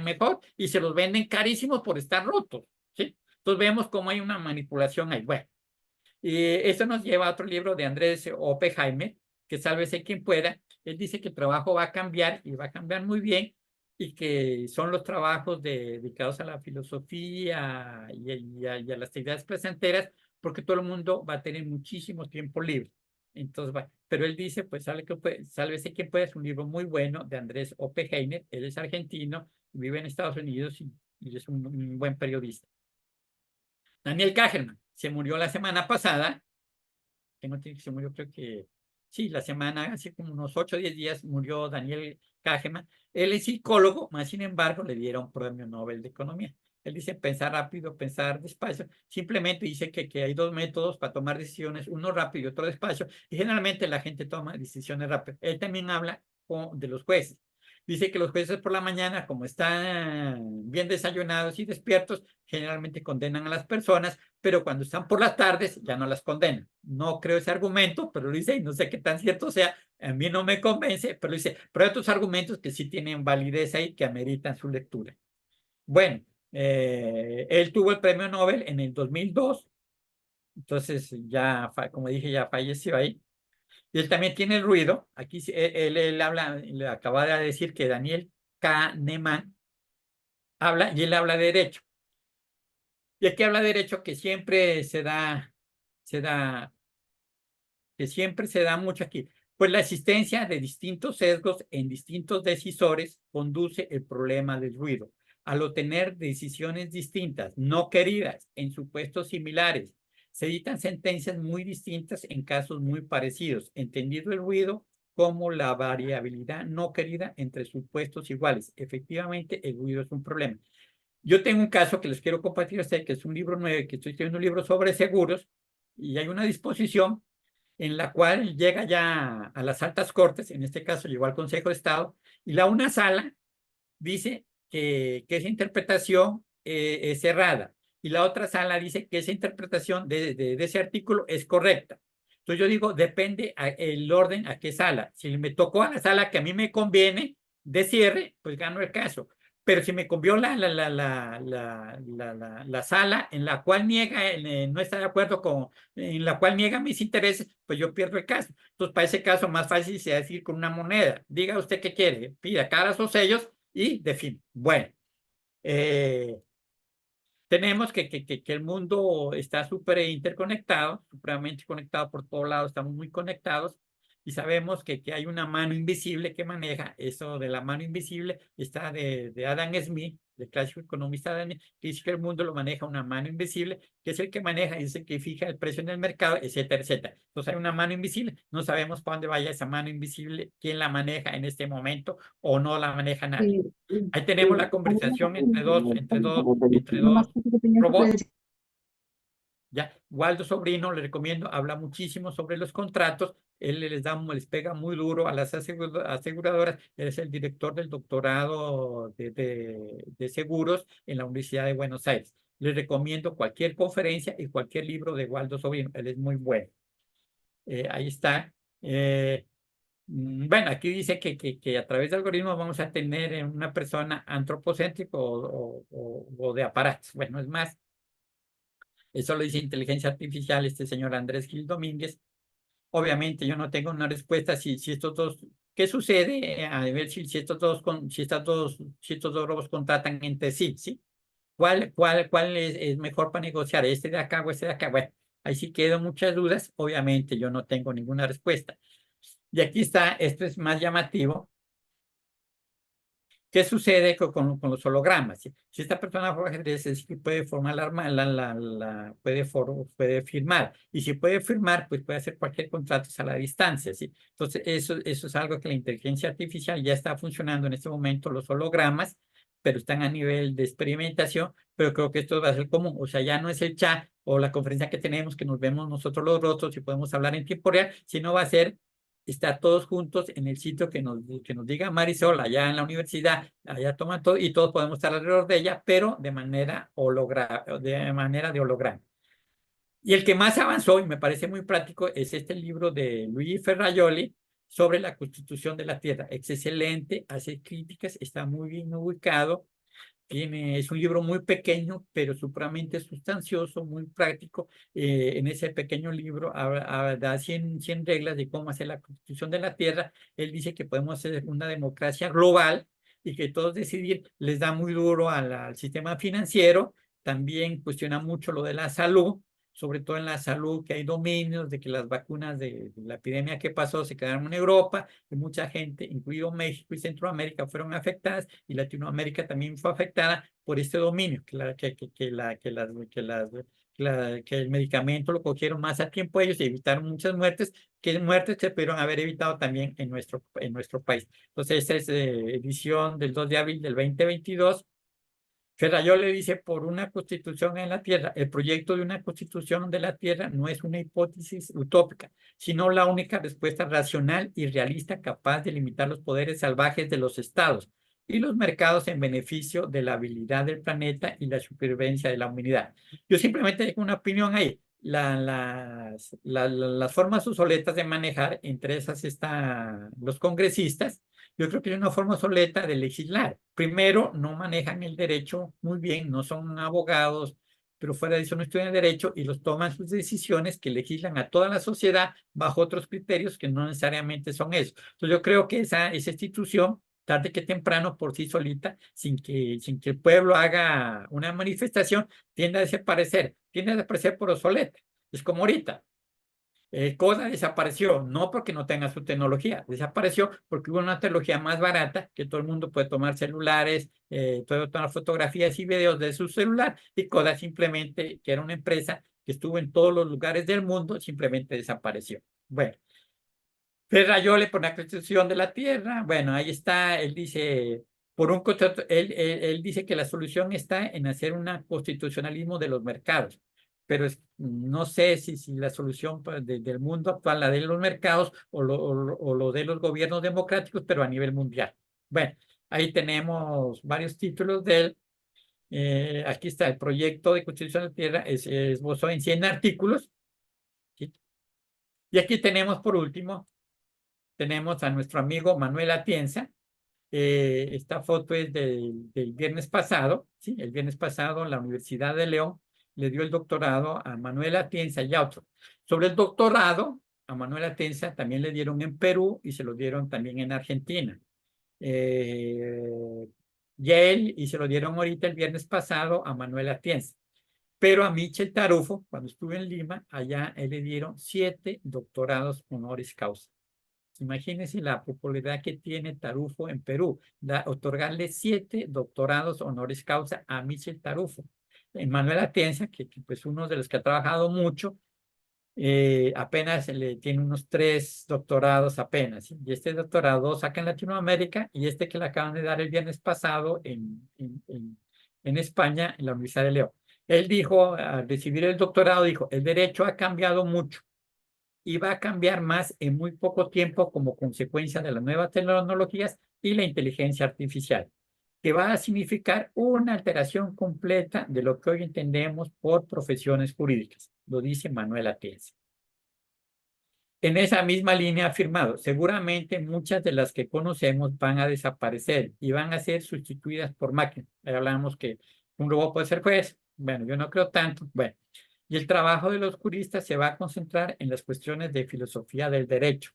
mejor, y se los venden carísimos por estar rotos, ¿sí? Entonces vemos cómo hay una manipulación ahí. Bueno, y esto nos lleva a otro libro de Andrés Oppenheimer, que sálvese quien pueda. Él dice que el trabajo va a cambiar y va a cambiar muy bien, y que son los trabajos dedicados a la filosofía y a las actividades placenteras, porque todo el mundo va a tener muchísimo tiempo libre. Entonces, pero él dice, pues, sálvese quien pueda, es un libro muy bueno de Andrés Oppenheimer. Él es argentino, vive en Estados Unidos y es un buen periodista. Daniel Kahneman se murió la semana pasada. Se murió, creo que sí, la semana, hace como unos 8 o 10 días murió Daniel Kahneman. Él es psicólogo, más sin embargo le dieron premio Nobel de Economía. Él dice pensar rápido, pensar despacio. Simplemente dice que hay dos métodos para tomar decisiones, uno rápido y otro despacio, y generalmente la gente toma decisiones rápidas. Él también habla de los jueces. Dice que los jueces por la mañana, como están bien desayunados y despiertos, generalmente condenan a las personas, pero cuando están por las tardes ya no las condenan. No creo ese argumento, pero lo dice, y no sé qué tan cierto sea, a mí no me convence, pero dice, pero hay otros argumentos que sí tienen validez ahí, que ameritan su lectura. Bueno, él tuvo el premio Nobel en el 2002, entonces ya, como dije, ya falleció ahí. Y él también tiene el ruido. Aquí él habla, le acaba de decir que Daniel Kahneman habla, y él habla de derecho. Y aquí habla de derecho que siempre que siempre se da mucho aquí. Pues la existencia de distintos sesgos en distintos decisores conduce el problema del ruido. Al obtener decisiones distintas, no queridas, en supuestos similares, se dictan sentencias muy distintas en casos muy parecidos, entendido el ruido como la variabilidad no querida entre supuestos iguales. Efectivamente, el ruido es un problema. Yo tengo un caso que les quiero compartir a ustedes, que es un libro nuevo, que estoy escribiendo un libro sobre seguros, y hay una disposición en la cual llega ya a las altas cortes, en este caso llegó al Consejo de Estado, y la una sala dice que esa interpretación es errada, y la otra sala dice que esa interpretación de ese artículo es correcta. Entonces yo digo, depende el orden a qué sala. Si me tocó a la sala que a mí me conviene de cierre, pues gano el caso. Pero si me convió la sala en la cual niega, no está de acuerdo con, en la cual niega mis intereses, pues yo pierdo el caso. Entonces, para ese caso, más fácil se decir con una moneda. Diga usted qué quiere, pida caras o sellos y define. Bueno, tenemos que el mundo está súper interconectado, supremamente conectado por todos lados, estamos muy conectados y sabemos que hay una mano invisible que maneja eso de la mano invisible, está de Adam Smith, el clásico economista Adam Smith, que dice que el mundo lo maneja una mano invisible, que es el que maneja, es el que fija el precio en el mercado, etcétera, etcétera. Entonces hay una mano invisible, no sabemos para dónde vaya esa mano invisible, quién la maneja en este momento o no la maneja nadie. Ahí tenemos la conversación entre dos robots. Ya, Waldo Sobrino, le recomiendo, habla muchísimo sobre los contratos, él les pega muy duro a las aseguradoras, él es el director del doctorado de seguros en la Universidad de Buenos Aires. Les recomiendo cualquier conferencia y cualquier libro de Waldo Sobrino, él es muy bueno. Ahí está. Bueno, aquí dice que a través de algoritmos vamos a tener una persona antropocéntrica o de aparatos. Bueno, es más, eso lo dice inteligencia artificial este señor Andrés Gil Domínguez. Obviamente yo no tengo una respuesta si estos dos, ¿qué sucede? A ver si estos dos, si estos dos robots contratan entre sí, ¿sí? ¿Cuál es mejor para negociar? ¿Este de acá o este de acá? Bueno, ahí sí quedan muchas dudas. Obviamente yo no tengo ninguna respuesta. Y aquí está, esto es más llamativo. ¿Qué sucede con los hologramas? Si esta persona juega ajedrez, es que puede formar puede firmar. Y si puede firmar, pues puede hacer cualquier contrato a la distancia, ¿sí? Entonces, eso es algo que la inteligencia artificial ya está funcionando en este momento, los hologramas, pero están a nivel de experimentación, pero creo que esto va a ser común. O sea, ya no es el chat o la conferencia que tenemos, que nos vemos nosotros los rostros y podemos hablar en tiempo real, sino va a ser estar todos juntos en el sitio que nos diga Marisol, allá en la universidad, allá toman todo y todos podemos estar alrededor de ella, pero de manera de holograma. Y el que más avanzó, y me parece muy práctico, es este libro de Luigi Ferrajoli sobre la constitución de la Tierra. Es excelente, hace críticas, está muy bien ubicado. Es un libro muy pequeño, pero supremamente sustancioso, muy práctico. En ese pequeño libro da 100 reglas de cómo hacer la constitución de la Tierra. Él dice que podemos hacer una democracia global y que todos decidir. Les da muy duro al sistema financiero. También cuestiona mucho lo de la salud, sobre todo en la salud, que hay dominios de que las vacunas de la epidemia que pasó se quedaron en Europa, y mucha gente, incluido México y Centroamérica, fueron afectadas, y Latinoamérica también fue afectada por este dominio, que el medicamento lo cogieron más a tiempo ellos y evitaron muchas muertes, que muertes se pudieron haber evitado también en nuestro país. Entonces, esta es edición del 2 de abril del 2022. Ferrayol le dice, por una constitución en la Tierra, el proyecto de una constitución de la Tierra no es una hipótesis utópica, sino la única respuesta racional y realista capaz de limitar los poderes salvajes de los estados y los mercados en beneficio de la habilidad del planeta y la supervivencia de la humanidad. Yo simplemente tengo una opinión ahí. Las formas obsoletas de manejar, entre esas están los congresistas. Yo creo que es una forma obsoleta de legislar. Primero, no manejan el derecho muy bien, no son abogados, pero fuera de eso no estudian derecho y los toman sus decisiones que legislan a toda la sociedad bajo otros criterios que no necesariamente son eso. Entonces yo creo que esa institución, tarde que temprano, por sí solita, sin que el pueblo haga una manifestación, tiende a desaparecer por obsoleta. Es como ahorita. CODA desapareció, no porque no tenga su tecnología, desapareció porque hubo una tecnología más barata que todo el mundo puede tomar celulares, puede tomar fotografías y videos de su celular, y CODA simplemente, que era una empresa que estuvo en todos los lugares del mundo, simplemente desapareció. Bueno, Ferrayole por la constitución de la Tierra, bueno, ahí está, él dice, por un contrato, él dice que la solución está en hacer un constitucionalismo de los mercados. pero no sé si la solución del mundo actual, la de los mercados o lo de los gobiernos democráticos, pero a nivel mundial. Bueno, ahí tenemos varios títulos de él. Aquí está el proyecto de Constitución de la Tierra, es esbozado en 100 artículos. ¿Sí? Y aquí tenemos, por último, tenemos a nuestro amigo Manuel Atienza. Esta foto es del viernes pasado, ¿sí? El viernes pasado la Universidad de León le dio el doctorado a Manuel Atienza y a otro. Sobre el doctorado, a Manuel Atienza también le dieron en Perú y se lo dieron también en Argentina. Y se lo dieron ahorita el viernes pasado a Manuel Atienza. Pero a Michel Tarufo, cuando estuve en Lima, allá él le dieron 7 doctorados honoris causa. Imagínense la popularidad que tiene Tarufo en Perú, otorgarle 7 doctorados honoris causa a Michel Tarufo. Manuel Atienza, que pues uno de los que ha trabajado mucho, apenas le tiene unos 3 doctorados apenas, ¿sí? Y este doctorado 2 acá en Latinoamérica y este que le acaban de dar el viernes pasado en España, en la Universidad de León. Él dijo, al recibir el doctorado, dijo, el derecho ha cambiado mucho y va a cambiar más en muy poco tiempo como consecuencia de las nuevas tecnologías y la inteligencia artificial, que va a significar una alteración completa de lo que hoy entendemos por profesiones jurídicas, lo dice Manuel Atienza. En esa misma línea ha afirmado, seguramente muchas de las que conocemos van a desaparecer y van a ser sustituidas por máquinas. Ahí hablamos que un robot puede ser juez. Bueno, yo no creo tanto. Bueno, y el trabajo de los juristas se va a concentrar en las cuestiones de filosofía del derecho,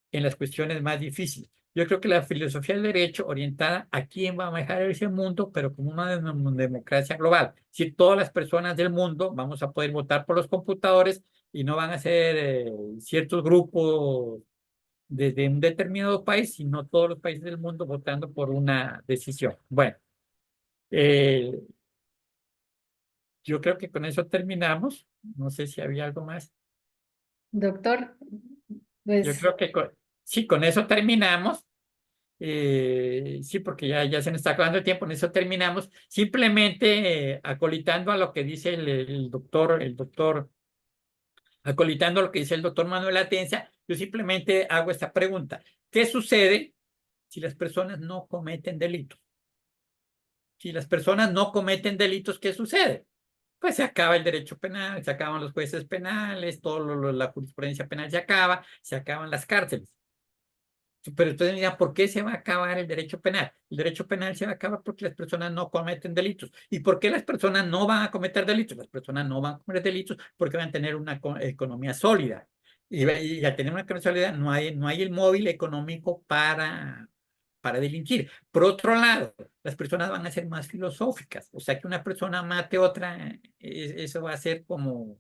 en las cuestiones más difíciles. Yo creo que la filosofía del derecho orientada a quién va a manejar ese mundo, pero como una democracia global. Si todas las personas del mundo vamos a poder votar por los computadores y no van a ser ciertos grupos desde un determinado país, sino todos los países del mundo votando por una decisión. Bueno, eh, yo creo que con eso terminamos. No sé si había algo más.
Doctor,
Yo
pues
creo que sí, con eso terminamos. Sí, porque ya se nos está acabando el tiempo, en eso terminamos. Simplemente acolitando a lo que dice acolitando a lo que dice el doctor Manuel Atencia, yo simplemente hago esta pregunta. ¿Qué sucede si las personas no cometen delitos? Si las personas no cometen delitos, ¿qué sucede? Pues se acaba el derecho penal, se acaban los jueces penales, la jurisprudencia penal se acaba, se acaban las cárceles. Pero entonces mira, ¿por qué se va a acabar el derecho penal? El derecho penal se va a acabar porque las personas no cometen delitos. ¿Y por qué las personas no van a cometer delitos? Las personas no van a cometer delitos porque van a tener una economía sólida. Y al tener una economía sólida no hay el móvil económico para delinquir. Por otro lado, las personas van a ser más filosóficas. O sea, que una persona mate a otra, eso va a ser como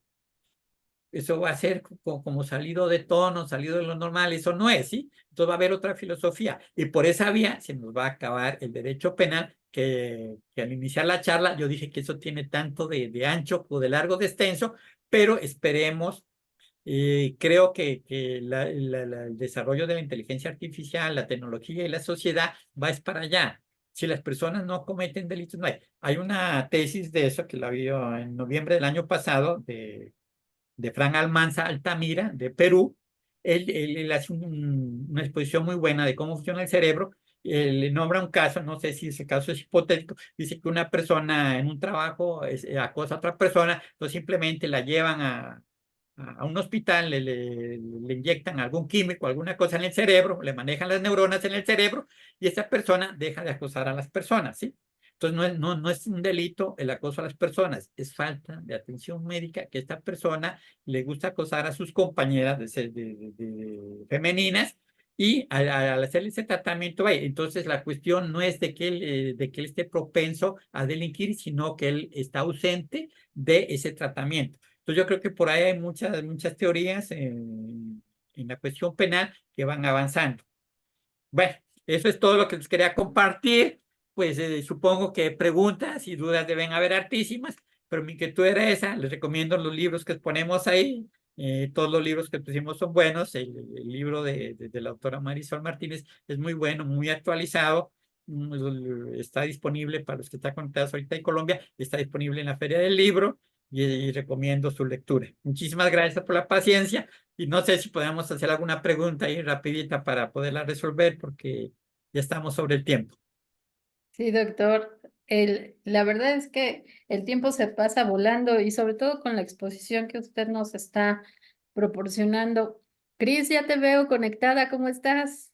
salido de tono, salido de lo normal, eso no es, ¿sí? Entonces va a haber otra filosofía y por esa vía se nos va a acabar el derecho penal que al iniciar la charla yo dije que eso tiene tanto de ancho o de largo de extenso, pero esperemos, creo que el desarrollo de la inteligencia artificial, la tecnología y la sociedad va es para allá. Si las personas no cometen delitos, no hay. Hay una tesis de eso que la vi en noviembre del año pasado de Fran Almanza Altamira, de Perú. Él hace una exposición muy buena de cómo funciona el cerebro. Le nombra un caso, no sé si ese caso es hipotético, dice que una persona en un trabajo acosa a otra persona, entonces simplemente la llevan a un hospital, le inyectan algún químico, alguna cosa en el cerebro, le manejan las neuronas en el cerebro y esa persona deja de acosar a las personas, ¿sí? Entonces no es un delito el acoso a las personas, es falta de atención médica que esta persona le gusta acosar a sus compañeras femeninas y al hacerle ese tratamiento, entonces la cuestión no es de que él esté propenso a delinquir, sino que él está ausente de ese tratamiento. Entonces yo creo que por ahí hay muchas teorías en la cuestión penal que van avanzando. Bueno, eso es todo lo que les quería compartir. Pues supongo que preguntas y dudas deben haber hartísimas, pero mi inquietud era esa. Les recomiendo los libros que ponemos ahí. Todos los libros que pusimos son buenos. El libro de la autora Marisol Martínez es muy bueno, muy actualizado. Está disponible para los que están conectados ahorita en Colombia. Está disponible en la Feria del Libro. y recomiendo su lectura. Muchísimas gracias por la paciencia y no sé si podemos hacer alguna pregunta ahí rapidita para poderla resolver porque ya estamos sobre el tiempo.
Sí, doctor. La verdad es que el tiempo se pasa volando y sobre todo con la exposición que usted nos está proporcionando. Cris, ya te veo conectada. ¿Cómo estás?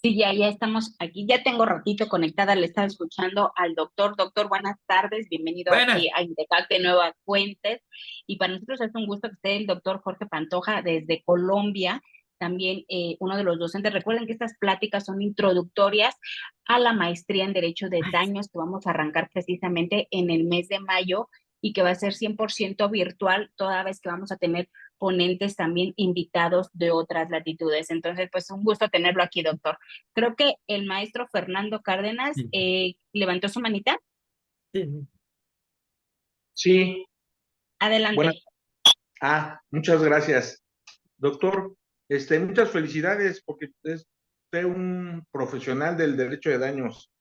Sí, ya estamos aquí. Ya tengo ratito conectada, le estaba escuchando al doctor. Doctor, buenas tardes, bienvenido
Buenas.
aquí a Intecate Nuevas Fuentes. Y para nosotros es un gusto que esté el doctor Jorge Pantoja desde Colombia, también uno de los docentes. Recuerden que estas pláticas son introductorias a la maestría en Derecho de Daños que vamos a arrancar precisamente en el mes de mayo y que va a ser 100% virtual, toda vez que vamos a tener ponentes también invitados de otras latitudes. Entonces, pues un gusto tenerlo aquí, doctor. Creo que el maestro Fernando Cárdenas
Sí,
levantó su manita.
sí.
Sí, buenas.
Adelante.
Muchas gracias. Doctor, muchas felicidades porque es usted un profesional del derecho de daños.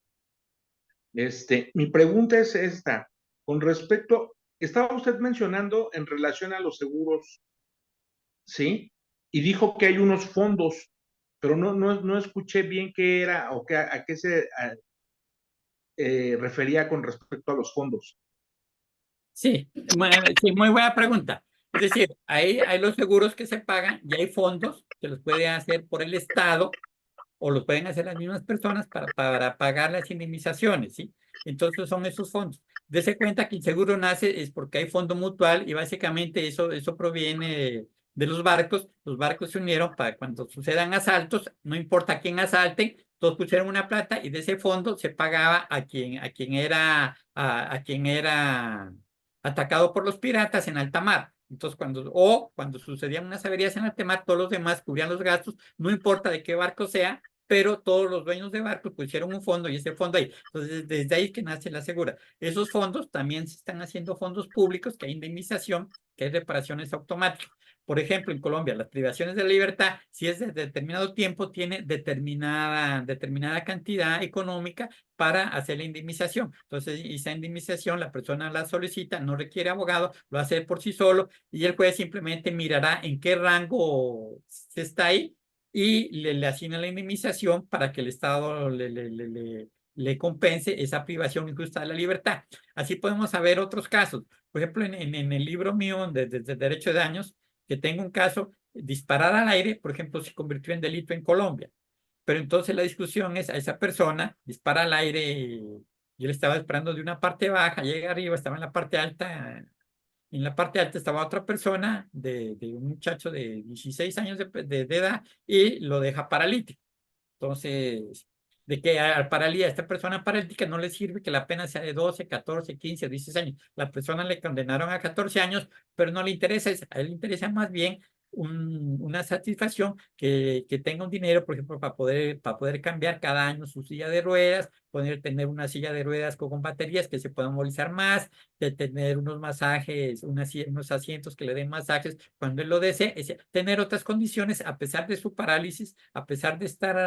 Mi pregunta es esta, con respecto, estaba usted mencionando en relación a los seguros, ¿sí? Y dijo que hay unos fondos, pero no escuché bien qué era o a qué se refería con respecto a los fondos.
Sí, sí, muy buena pregunta. Es decir, hay los seguros que se pagan y hay fondos que los puede hacer por el Estado o lo pueden hacer las mismas personas para pagar las indemnizaciones, ¿sí? Entonces son esos fondos. Dese cuenta que el seguro nace es porque hay fondo mutual y básicamente eso proviene de los barcos. Los barcos se unieron para cuando sucedan asaltos, no importa quién asalten, todos pusieron una plata y de ese fondo se pagaba a quien era atacado por los piratas en alta mar. Entonces, cuando sucedían unas averías en alta mar, todos los demás cubrían los gastos, no importa de qué barco sea, pero todos los dueños de barcos pusieron un fondo y ese fondo ahí. Entonces, desde ahí que nace la asegura. Esos fondos también se están haciendo fondos públicos, que hay indemnización, que hay reparaciones automáticas. Por ejemplo, en Colombia, las privaciones de la libertad, si es de determinado tiempo, tiene determinada cantidad económica para hacer la indemnización. Entonces, esa indemnización la persona la solicita, no requiere abogado, lo hace por sí solo y el juez simplemente mirará en qué rango se está ahí y le asigna la indemnización para que el Estado le compense esa privación injusta de la libertad. Así podemos saber otros casos. Por ejemplo, en el libro mío de Derecho de Daños, que tengo un caso, disparar al aire, por ejemplo, se convirtió en delito en Colombia. Pero entonces la discusión es a esa persona, dispara al aire y él estaba disparando de una parte baja, llega arriba, estaba en la parte alta. En la parte alta estaba otra persona, de un muchacho de 16 años de edad, y lo deja paralítico. Entonces, de que al paralía, a esta persona paralítica no le sirve que la pena sea de 12, 14, 15, 16 años. La persona le condenaron a 14 años, pero no le interesa eso. A él le interesa más bien una satisfacción que tenga un dinero, por ejemplo, para poder cambiar cada año su silla de ruedas, poder tener una silla de ruedas con baterías que se puedan movilizar más, de tener unos masajes, unos asientos que le den masajes cuando él lo desee, es decir, tener otras condiciones a pesar de su parálisis, a pesar de estar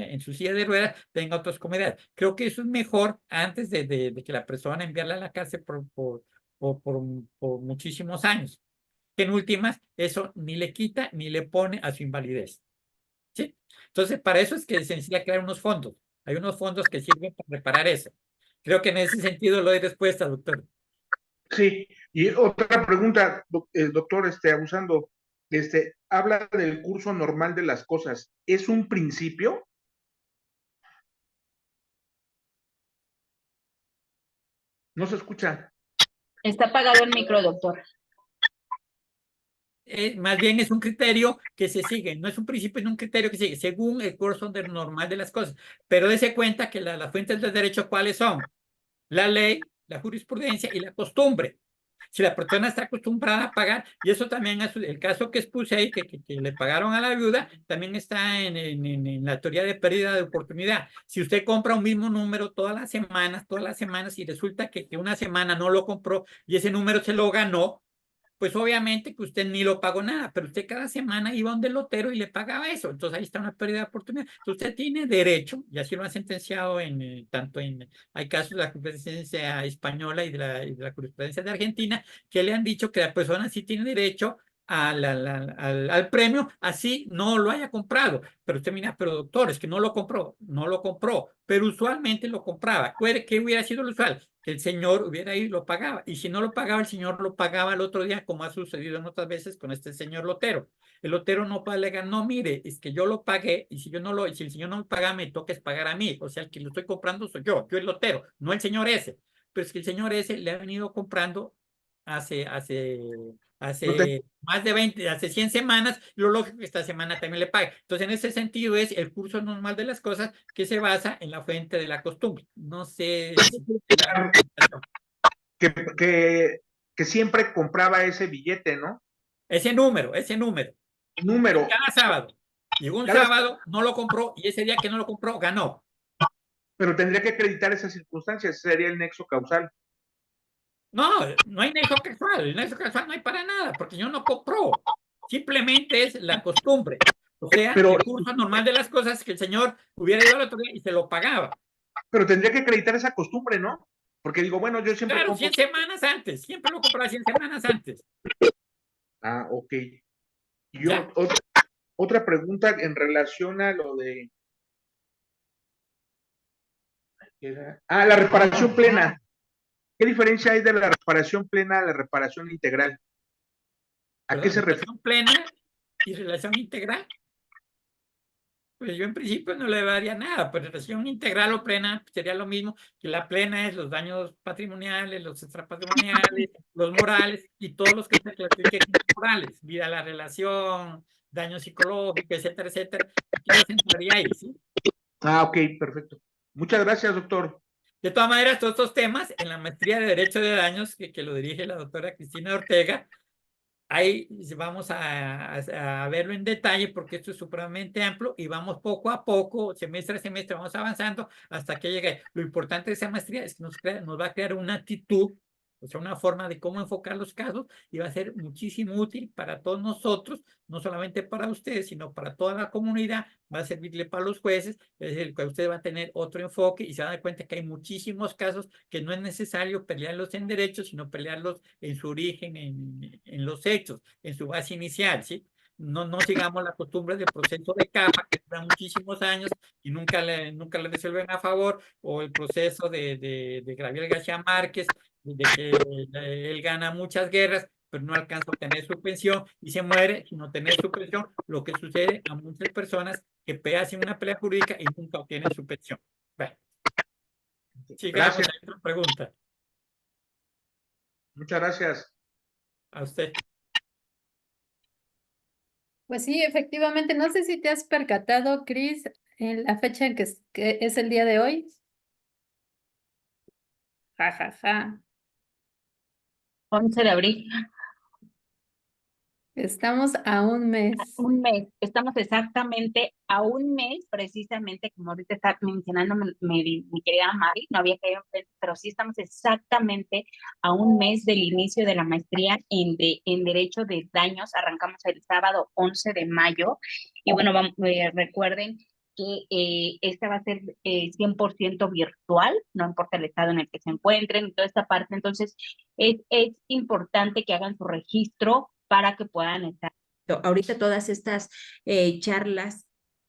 en su silla de ruedas, tenga otras comodidades. Creo que eso es mejor antes de que la persona enviarla a la cárcel por muchísimos años. Que en últimas, eso ni le quita ni le pone a su invalidez. ¿Sí? Entonces, para eso es que se necesita crear unos fondos. Hay unos fondos que sirven para reparar eso. Creo que en ese sentido lo doy respuesta, doctor.
Sí, y otra pregunta, doctor, abusando, habla del curso normal de las cosas. ¿Es un principio? No se escucha.
Está apagado el micro, doctor.
Más bien es un criterio que se sigue, no es un principio, es un criterio que sigue, según el curso normal de las cosas. Pero dése cuenta que las fuentes del derecho, ¿cuáles son? La ley, la jurisprudencia y la costumbre. Si la persona está acostumbrada a pagar, y eso también es el caso que expuse ahí, que le pagaron a la viuda, también está en la teoría de pérdida de oportunidad. Si usted compra un mismo número todas las semanas, y resulta que una semana no lo compró y ese número se lo ganó, pues obviamente que usted ni lo pagó nada, pero usted cada semana iba donde el lotero y le pagaba eso. Entonces ahí está una pérdida de oportunidad. Entonces usted tiene derecho, y así lo han sentenciado hay casos de la jurisprudencia española y de la jurisprudencia de Argentina, que le han dicho que la persona sí tiene derecho al premio, así no lo haya comprado. Pero usted mira, pero doctor, es que no lo compró, pero usualmente lo compraba. ¿Qué hubiera sido lo usual? Que el señor hubiera ido y lo pagaba. Y si no lo pagaba, el señor lo pagaba el otro día, como ha sucedido en otras veces con este señor lotero. El lotero no puede alegar, no, mire, es que yo lo pagué, y si el señor no me paga, me toca es pagar a mí. O sea, el que lo estoy comprando soy yo el lotero, no el señor ese. Pero es que el señor ese le ha venido comprando hace
No te-
más de 20, hace 100 semanas, lo lógico que esta semana también le pague. Entonces, en ese sentido es el curso normal de las cosas que se basa en la fuente de la costumbre. No sé si
que, que, que siempre compraba ese billete, ¿no?
ese número,
Número.
cada sábado. Llegó un
Cada,
sábado, no lo compró, y ese día que no lo compró, ganó.
pero tendría que acreditar esas circunstancias, sería el nexo causal.
No, no hay nexo casual, el nexo casual no hay para nada, porque yo no compró. Simplemente es la costumbre. O sea,
Pero,
el curso normal de las cosas que el señor hubiera ido al otro día y se lo pagaba.
pero tendría que acreditar esa costumbre, ¿no? Porque digo, bueno, yo siempre
Claro,
compro.
100 semanas antes, siempre lo compraba 100 semanas antes.
Ah, ok. Y
Ya,
otra pregunta en relación a lo de. La reparación plena. ¿Qué diferencia hay de la reparación plena a la reparación integral? ¿A qué
perdón,
se refiere?
relación plena y relación integral. Pues yo en principio no le daría nada, pero relación integral o plena sería lo mismo, que la plena es los daños patrimoniales, los extrapatrimoniales, los morales y todos los que se clasifiquen como morales, vida la relación, daño psicológico, etcétera, etcétera. Aquí no se entraría ahí, ¿sí?
Ok, perfecto. Muchas gracias, doctor.
De todas maneras, todos estos temas en la maestría de Derecho de Daños, que lo dirige la doctora Cristina Ortega, ahí vamos a verlo en detalle porque esto es supremamente amplio y vamos poco a poco, semestre a semestre, vamos avanzando hasta que llegue. Lo importante de esa maestría es que nos va a crear una actitud, o sea, una forma de cómo enfocar los casos y va a ser muchísimo útil para todos nosotros, no solamente para ustedes, sino para toda la comunidad. Va a servirle para los jueces, es decir, que ustedes van a tener otro enfoque y se van a dar cuenta que hay muchísimos casos que no es necesario pelearlos en derecho, sino pelearlos en su origen, en los hechos, en su base inicial, ¿sí? No sigamos la costumbre del proceso de capa, que dura muchísimos años y nunca le resuelven a favor, o el proceso de Gabriel García Márquez, de que él gana muchas guerras, pero no alcanza a obtener su pensión y se muere sin obtener su pensión, lo que sucede a muchas personas que hacen una pelea jurídica y nunca obtienen su pensión. Bueno, sigamos
Gracias.
a otra pregunta.
Muchas gracias.
A usted.
Pues sí, efectivamente, no sé si te has percatado, Cris, en la fecha en que es el día de hoy. Ja, ja, ja.
11 de abril.
Estamos a un mes.
Un mes, estamos exactamente a un mes, precisamente como ahorita está mencionando mi querida Mari, no había caído en cuenta, pero sí estamos exactamente a un mes del inicio de la maestría en Derecho de Daños. Arrancamos el sábado 11 de mayo y bueno, recuerden que esta va a ser 100% virtual, no importa el estado en el que se encuentren y toda esta parte. Entonces, es importante que hagan su registro para que puedan estar ahorita. Todas estas charlas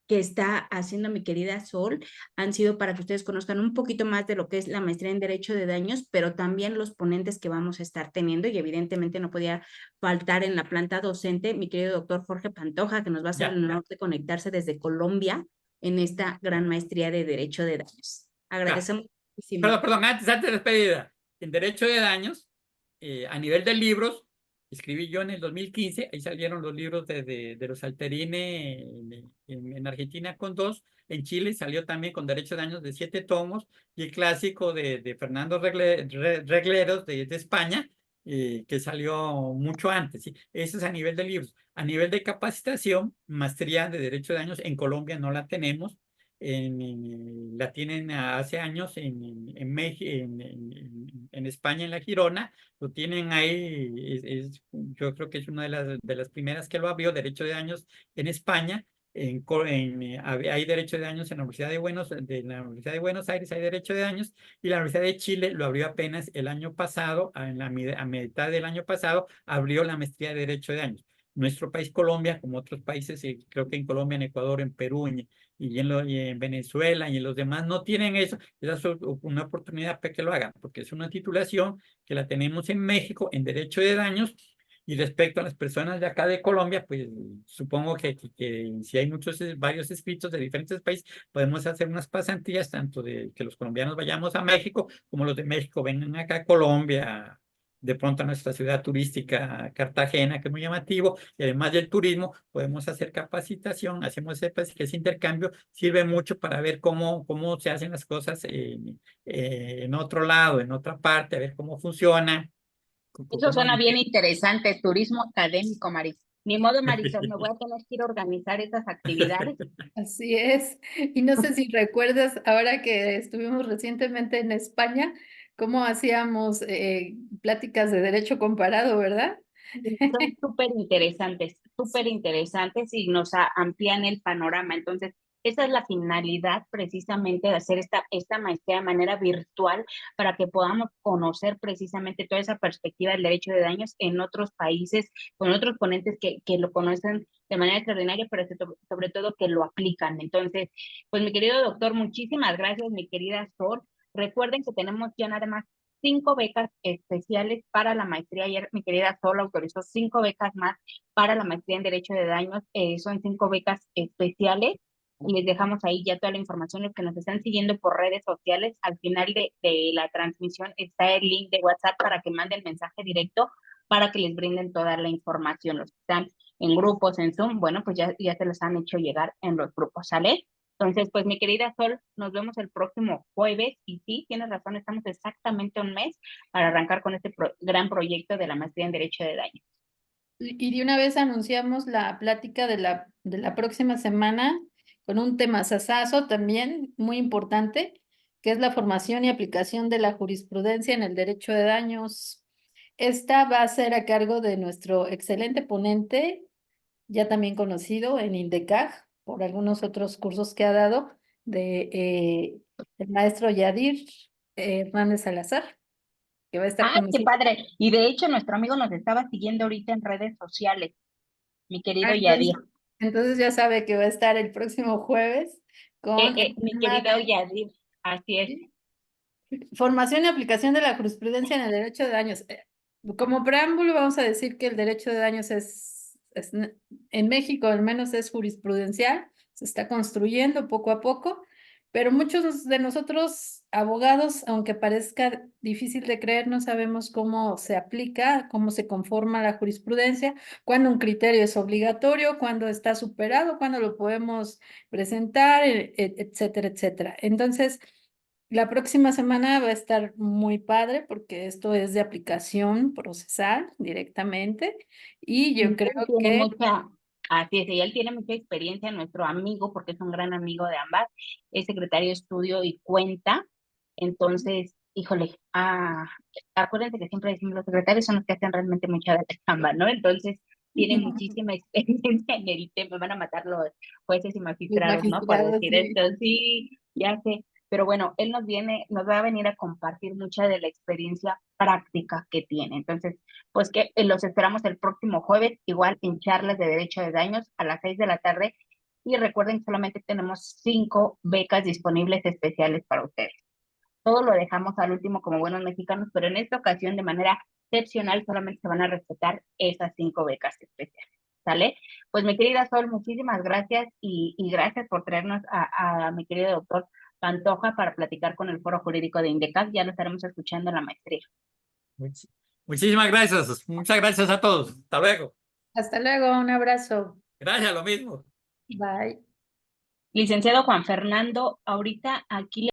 que está haciendo mi querida Sol han sido para que ustedes conozcan un poquito más de lo que es la maestría en Derecho de Daños, pero también los ponentes que vamos a estar teniendo, y evidentemente no podía faltar en la planta docente mi querido doctor Jorge Pantoja, que nos va a hacer el honor de conectarse desde Colombia en esta gran maestría de Derecho de Daños. Agradecemos muchísimo.
Perdón, antes de despedida. En Derecho de Daños, a nivel de libros, escribí yo en el 2015, ahí salieron los libros de los Salterini en Argentina con 2, en Chile salió también con Derecho de Daños de 7 tomos, y el clásico de Fernando Regleros de España, que salió mucho antes, ¿sí? Eso es a nivel de libros. A nivel de capacitación, maestría de Derecho de Daños, en Colombia no la tenemos. La tienen hace años en en España, en La Girona, lo tienen ahí, yo creo que es una de las primeras que lo abrió, Derecho de Daños en España. Hay Derecho de Daños en la Universidad de Buenos Aires, hay Derecho de Daños, y la Universidad de Chile lo abrió apenas el año pasado, a mitad del año pasado, abrió la maestría de Derecho de Daños. Nuestro país, Colombia, como otros países, creo que en Colombia, en Ecuador, en Perú, y en Venezuela y en los demás no tienen eso, es una oportunidad para que lo hagan, porque es una titulación que la tenemos en México en Derecho de Daños. Y respecto a las personas de acá de Colombia, pues supongo que si hay varios escritos de diferentes países, podemos hacer unas pasantías, tanto de que los colombianos vayamos a México, como los de México vengan acá a Colombia, de pronto a nuestra ciudad turística, Cartagena, que es muy llamativo, y además del turismo, podemos hacer capacitación, hacemos ese intercambio, sirve mucho para ver cómo se hacen las cosas en otro lado, en otra parte, a ver cómo funciona.
Eso suena bien interesante, turismo académico, Maris. Ni modo, Marisol, me voy a tener que ir a organizar esas actividades.
Así es. Y no sé si recuerdas, ahora que estuvimos recientemente en España, cómo hacíamos pláticas de derecho comparado, ¿verdad?
Son súper interesantes y nos amplían el panorama. Entonces, esa es la finalidad precisamente de hacer esta maestría de manera virtual para que podamos conocer precisamente toda esa perspectiva del derecho de daños en otros países, con otros ponentes que lo conocen de manera extraordinaria, pero sobre todo que lo aplican. Entonces, pues mi querido doctor, muchísimas gracias, mi querida Sol. Recuerden que tenemos ya nada más 5 becas especiales para la maestría. Ayer mi querida Sol autorizó 5 becas más para la maestría en Derecho de Daños. Son 5 becas especiales. Y les dejamos ahí ya toda la información. Los que nos están siguiendo por redes sociales, al final de la transmisión está el link de WhatsApp para que manden mensaje directo para que les brinden toda la información. Los que están en grupos, en Zoom, bueno, pues ya se los han hecho llegar en los grupos, ¿sale? Entonces, pues mi querida Sol, nos vemos el próximo jueves y sí, tienes razón, estamos exactamente un mes para arrancar con este gran proyecto de la maestría en Derecho de Daños.
Y de una vez anunciamos la plática de la próxima semana con un tema sasazo también muy importante, que es la formación y aplicación de la jurisprudencia en el derecho de daños. Esta va a ser a cargo de nuestro excelente ponente, ya también conocido en INDECAG por algunos otros cursos que ha dado, el maestro Yadir Hernández Salazar, que va a estar
¡Ah,
con
qué
nosotros.
padre! Y de hecho, nuestro amigo nos estaba siguiendo ahorita en redes sociales, mi querido
Entonces,
Yadir.
entonces ya sabe que va a estar el próximo jueves con el
Mi
tema
querido Yadir, así es.
de formación y aplicación de la jurisprudencia en el derecho de daños. Como preámbulo vamos a decir que el derecho de daños en México al menos es jurisprudencial, se está construyendo poco a poco, pero muchos de nosotros abogados, aunque parezca difícil de creer, no sabemos cómo se aplica, cómo se conforma la jurisprudencia, cuándo un criterio es obligatorio, cuándo está superado, cuándo lo podemos presentar, etcétera, etcétera. Entonces, la próxima semana va a estar muy padre porque esto es de aplicación procesal directamente y yo creo
Tiene
que
así es, y él tiene mucha experiencia, nuestro amigo, porque es un gran amigo de ambas, es secretario de estudio y cuenta. Entonces, híjole, acuérdense que siempre decimos los secretarios son los que hacen realmente mucha de la chamba, ¿no? Entonces, tiene muchísima experiencia en el tema. Me van a matar los jueces y
los
magistrados, ¿no? Por
magistrados,
decir
sí.
esto, sí, ya sé. Pero bueno, él nos va a venir a compartir mucha de la experiencia práctica que tiene. Entonces, pues que los esperamos el próximo jueves, igual en charlas de Derecho de Daños a las 6 de la tarde. Y recuerden que solamente tenemos 5 becas disponibles especiales para ustedes. Todo lo dejamos al último como buenos mexicanos, pero en esta ocasión de manera excepcional solamente se van a respetar esas 5 becas especiales. ¿Sale? Pues mi querida Sol, muchísimas gracias y gracias por traernos a mi querido doctor Pantoja para platicar con el Foro Jurídico de INDECAG. Ya lo estaremos escuchando en la maestría.
Muchísimas gracias. Muchas gracias a todos. Hasta luego.
Hasta luego, un abrazo.
Gracias, lo mismo.
Bye.
Licenciado Juan Fernando, ahorita aquí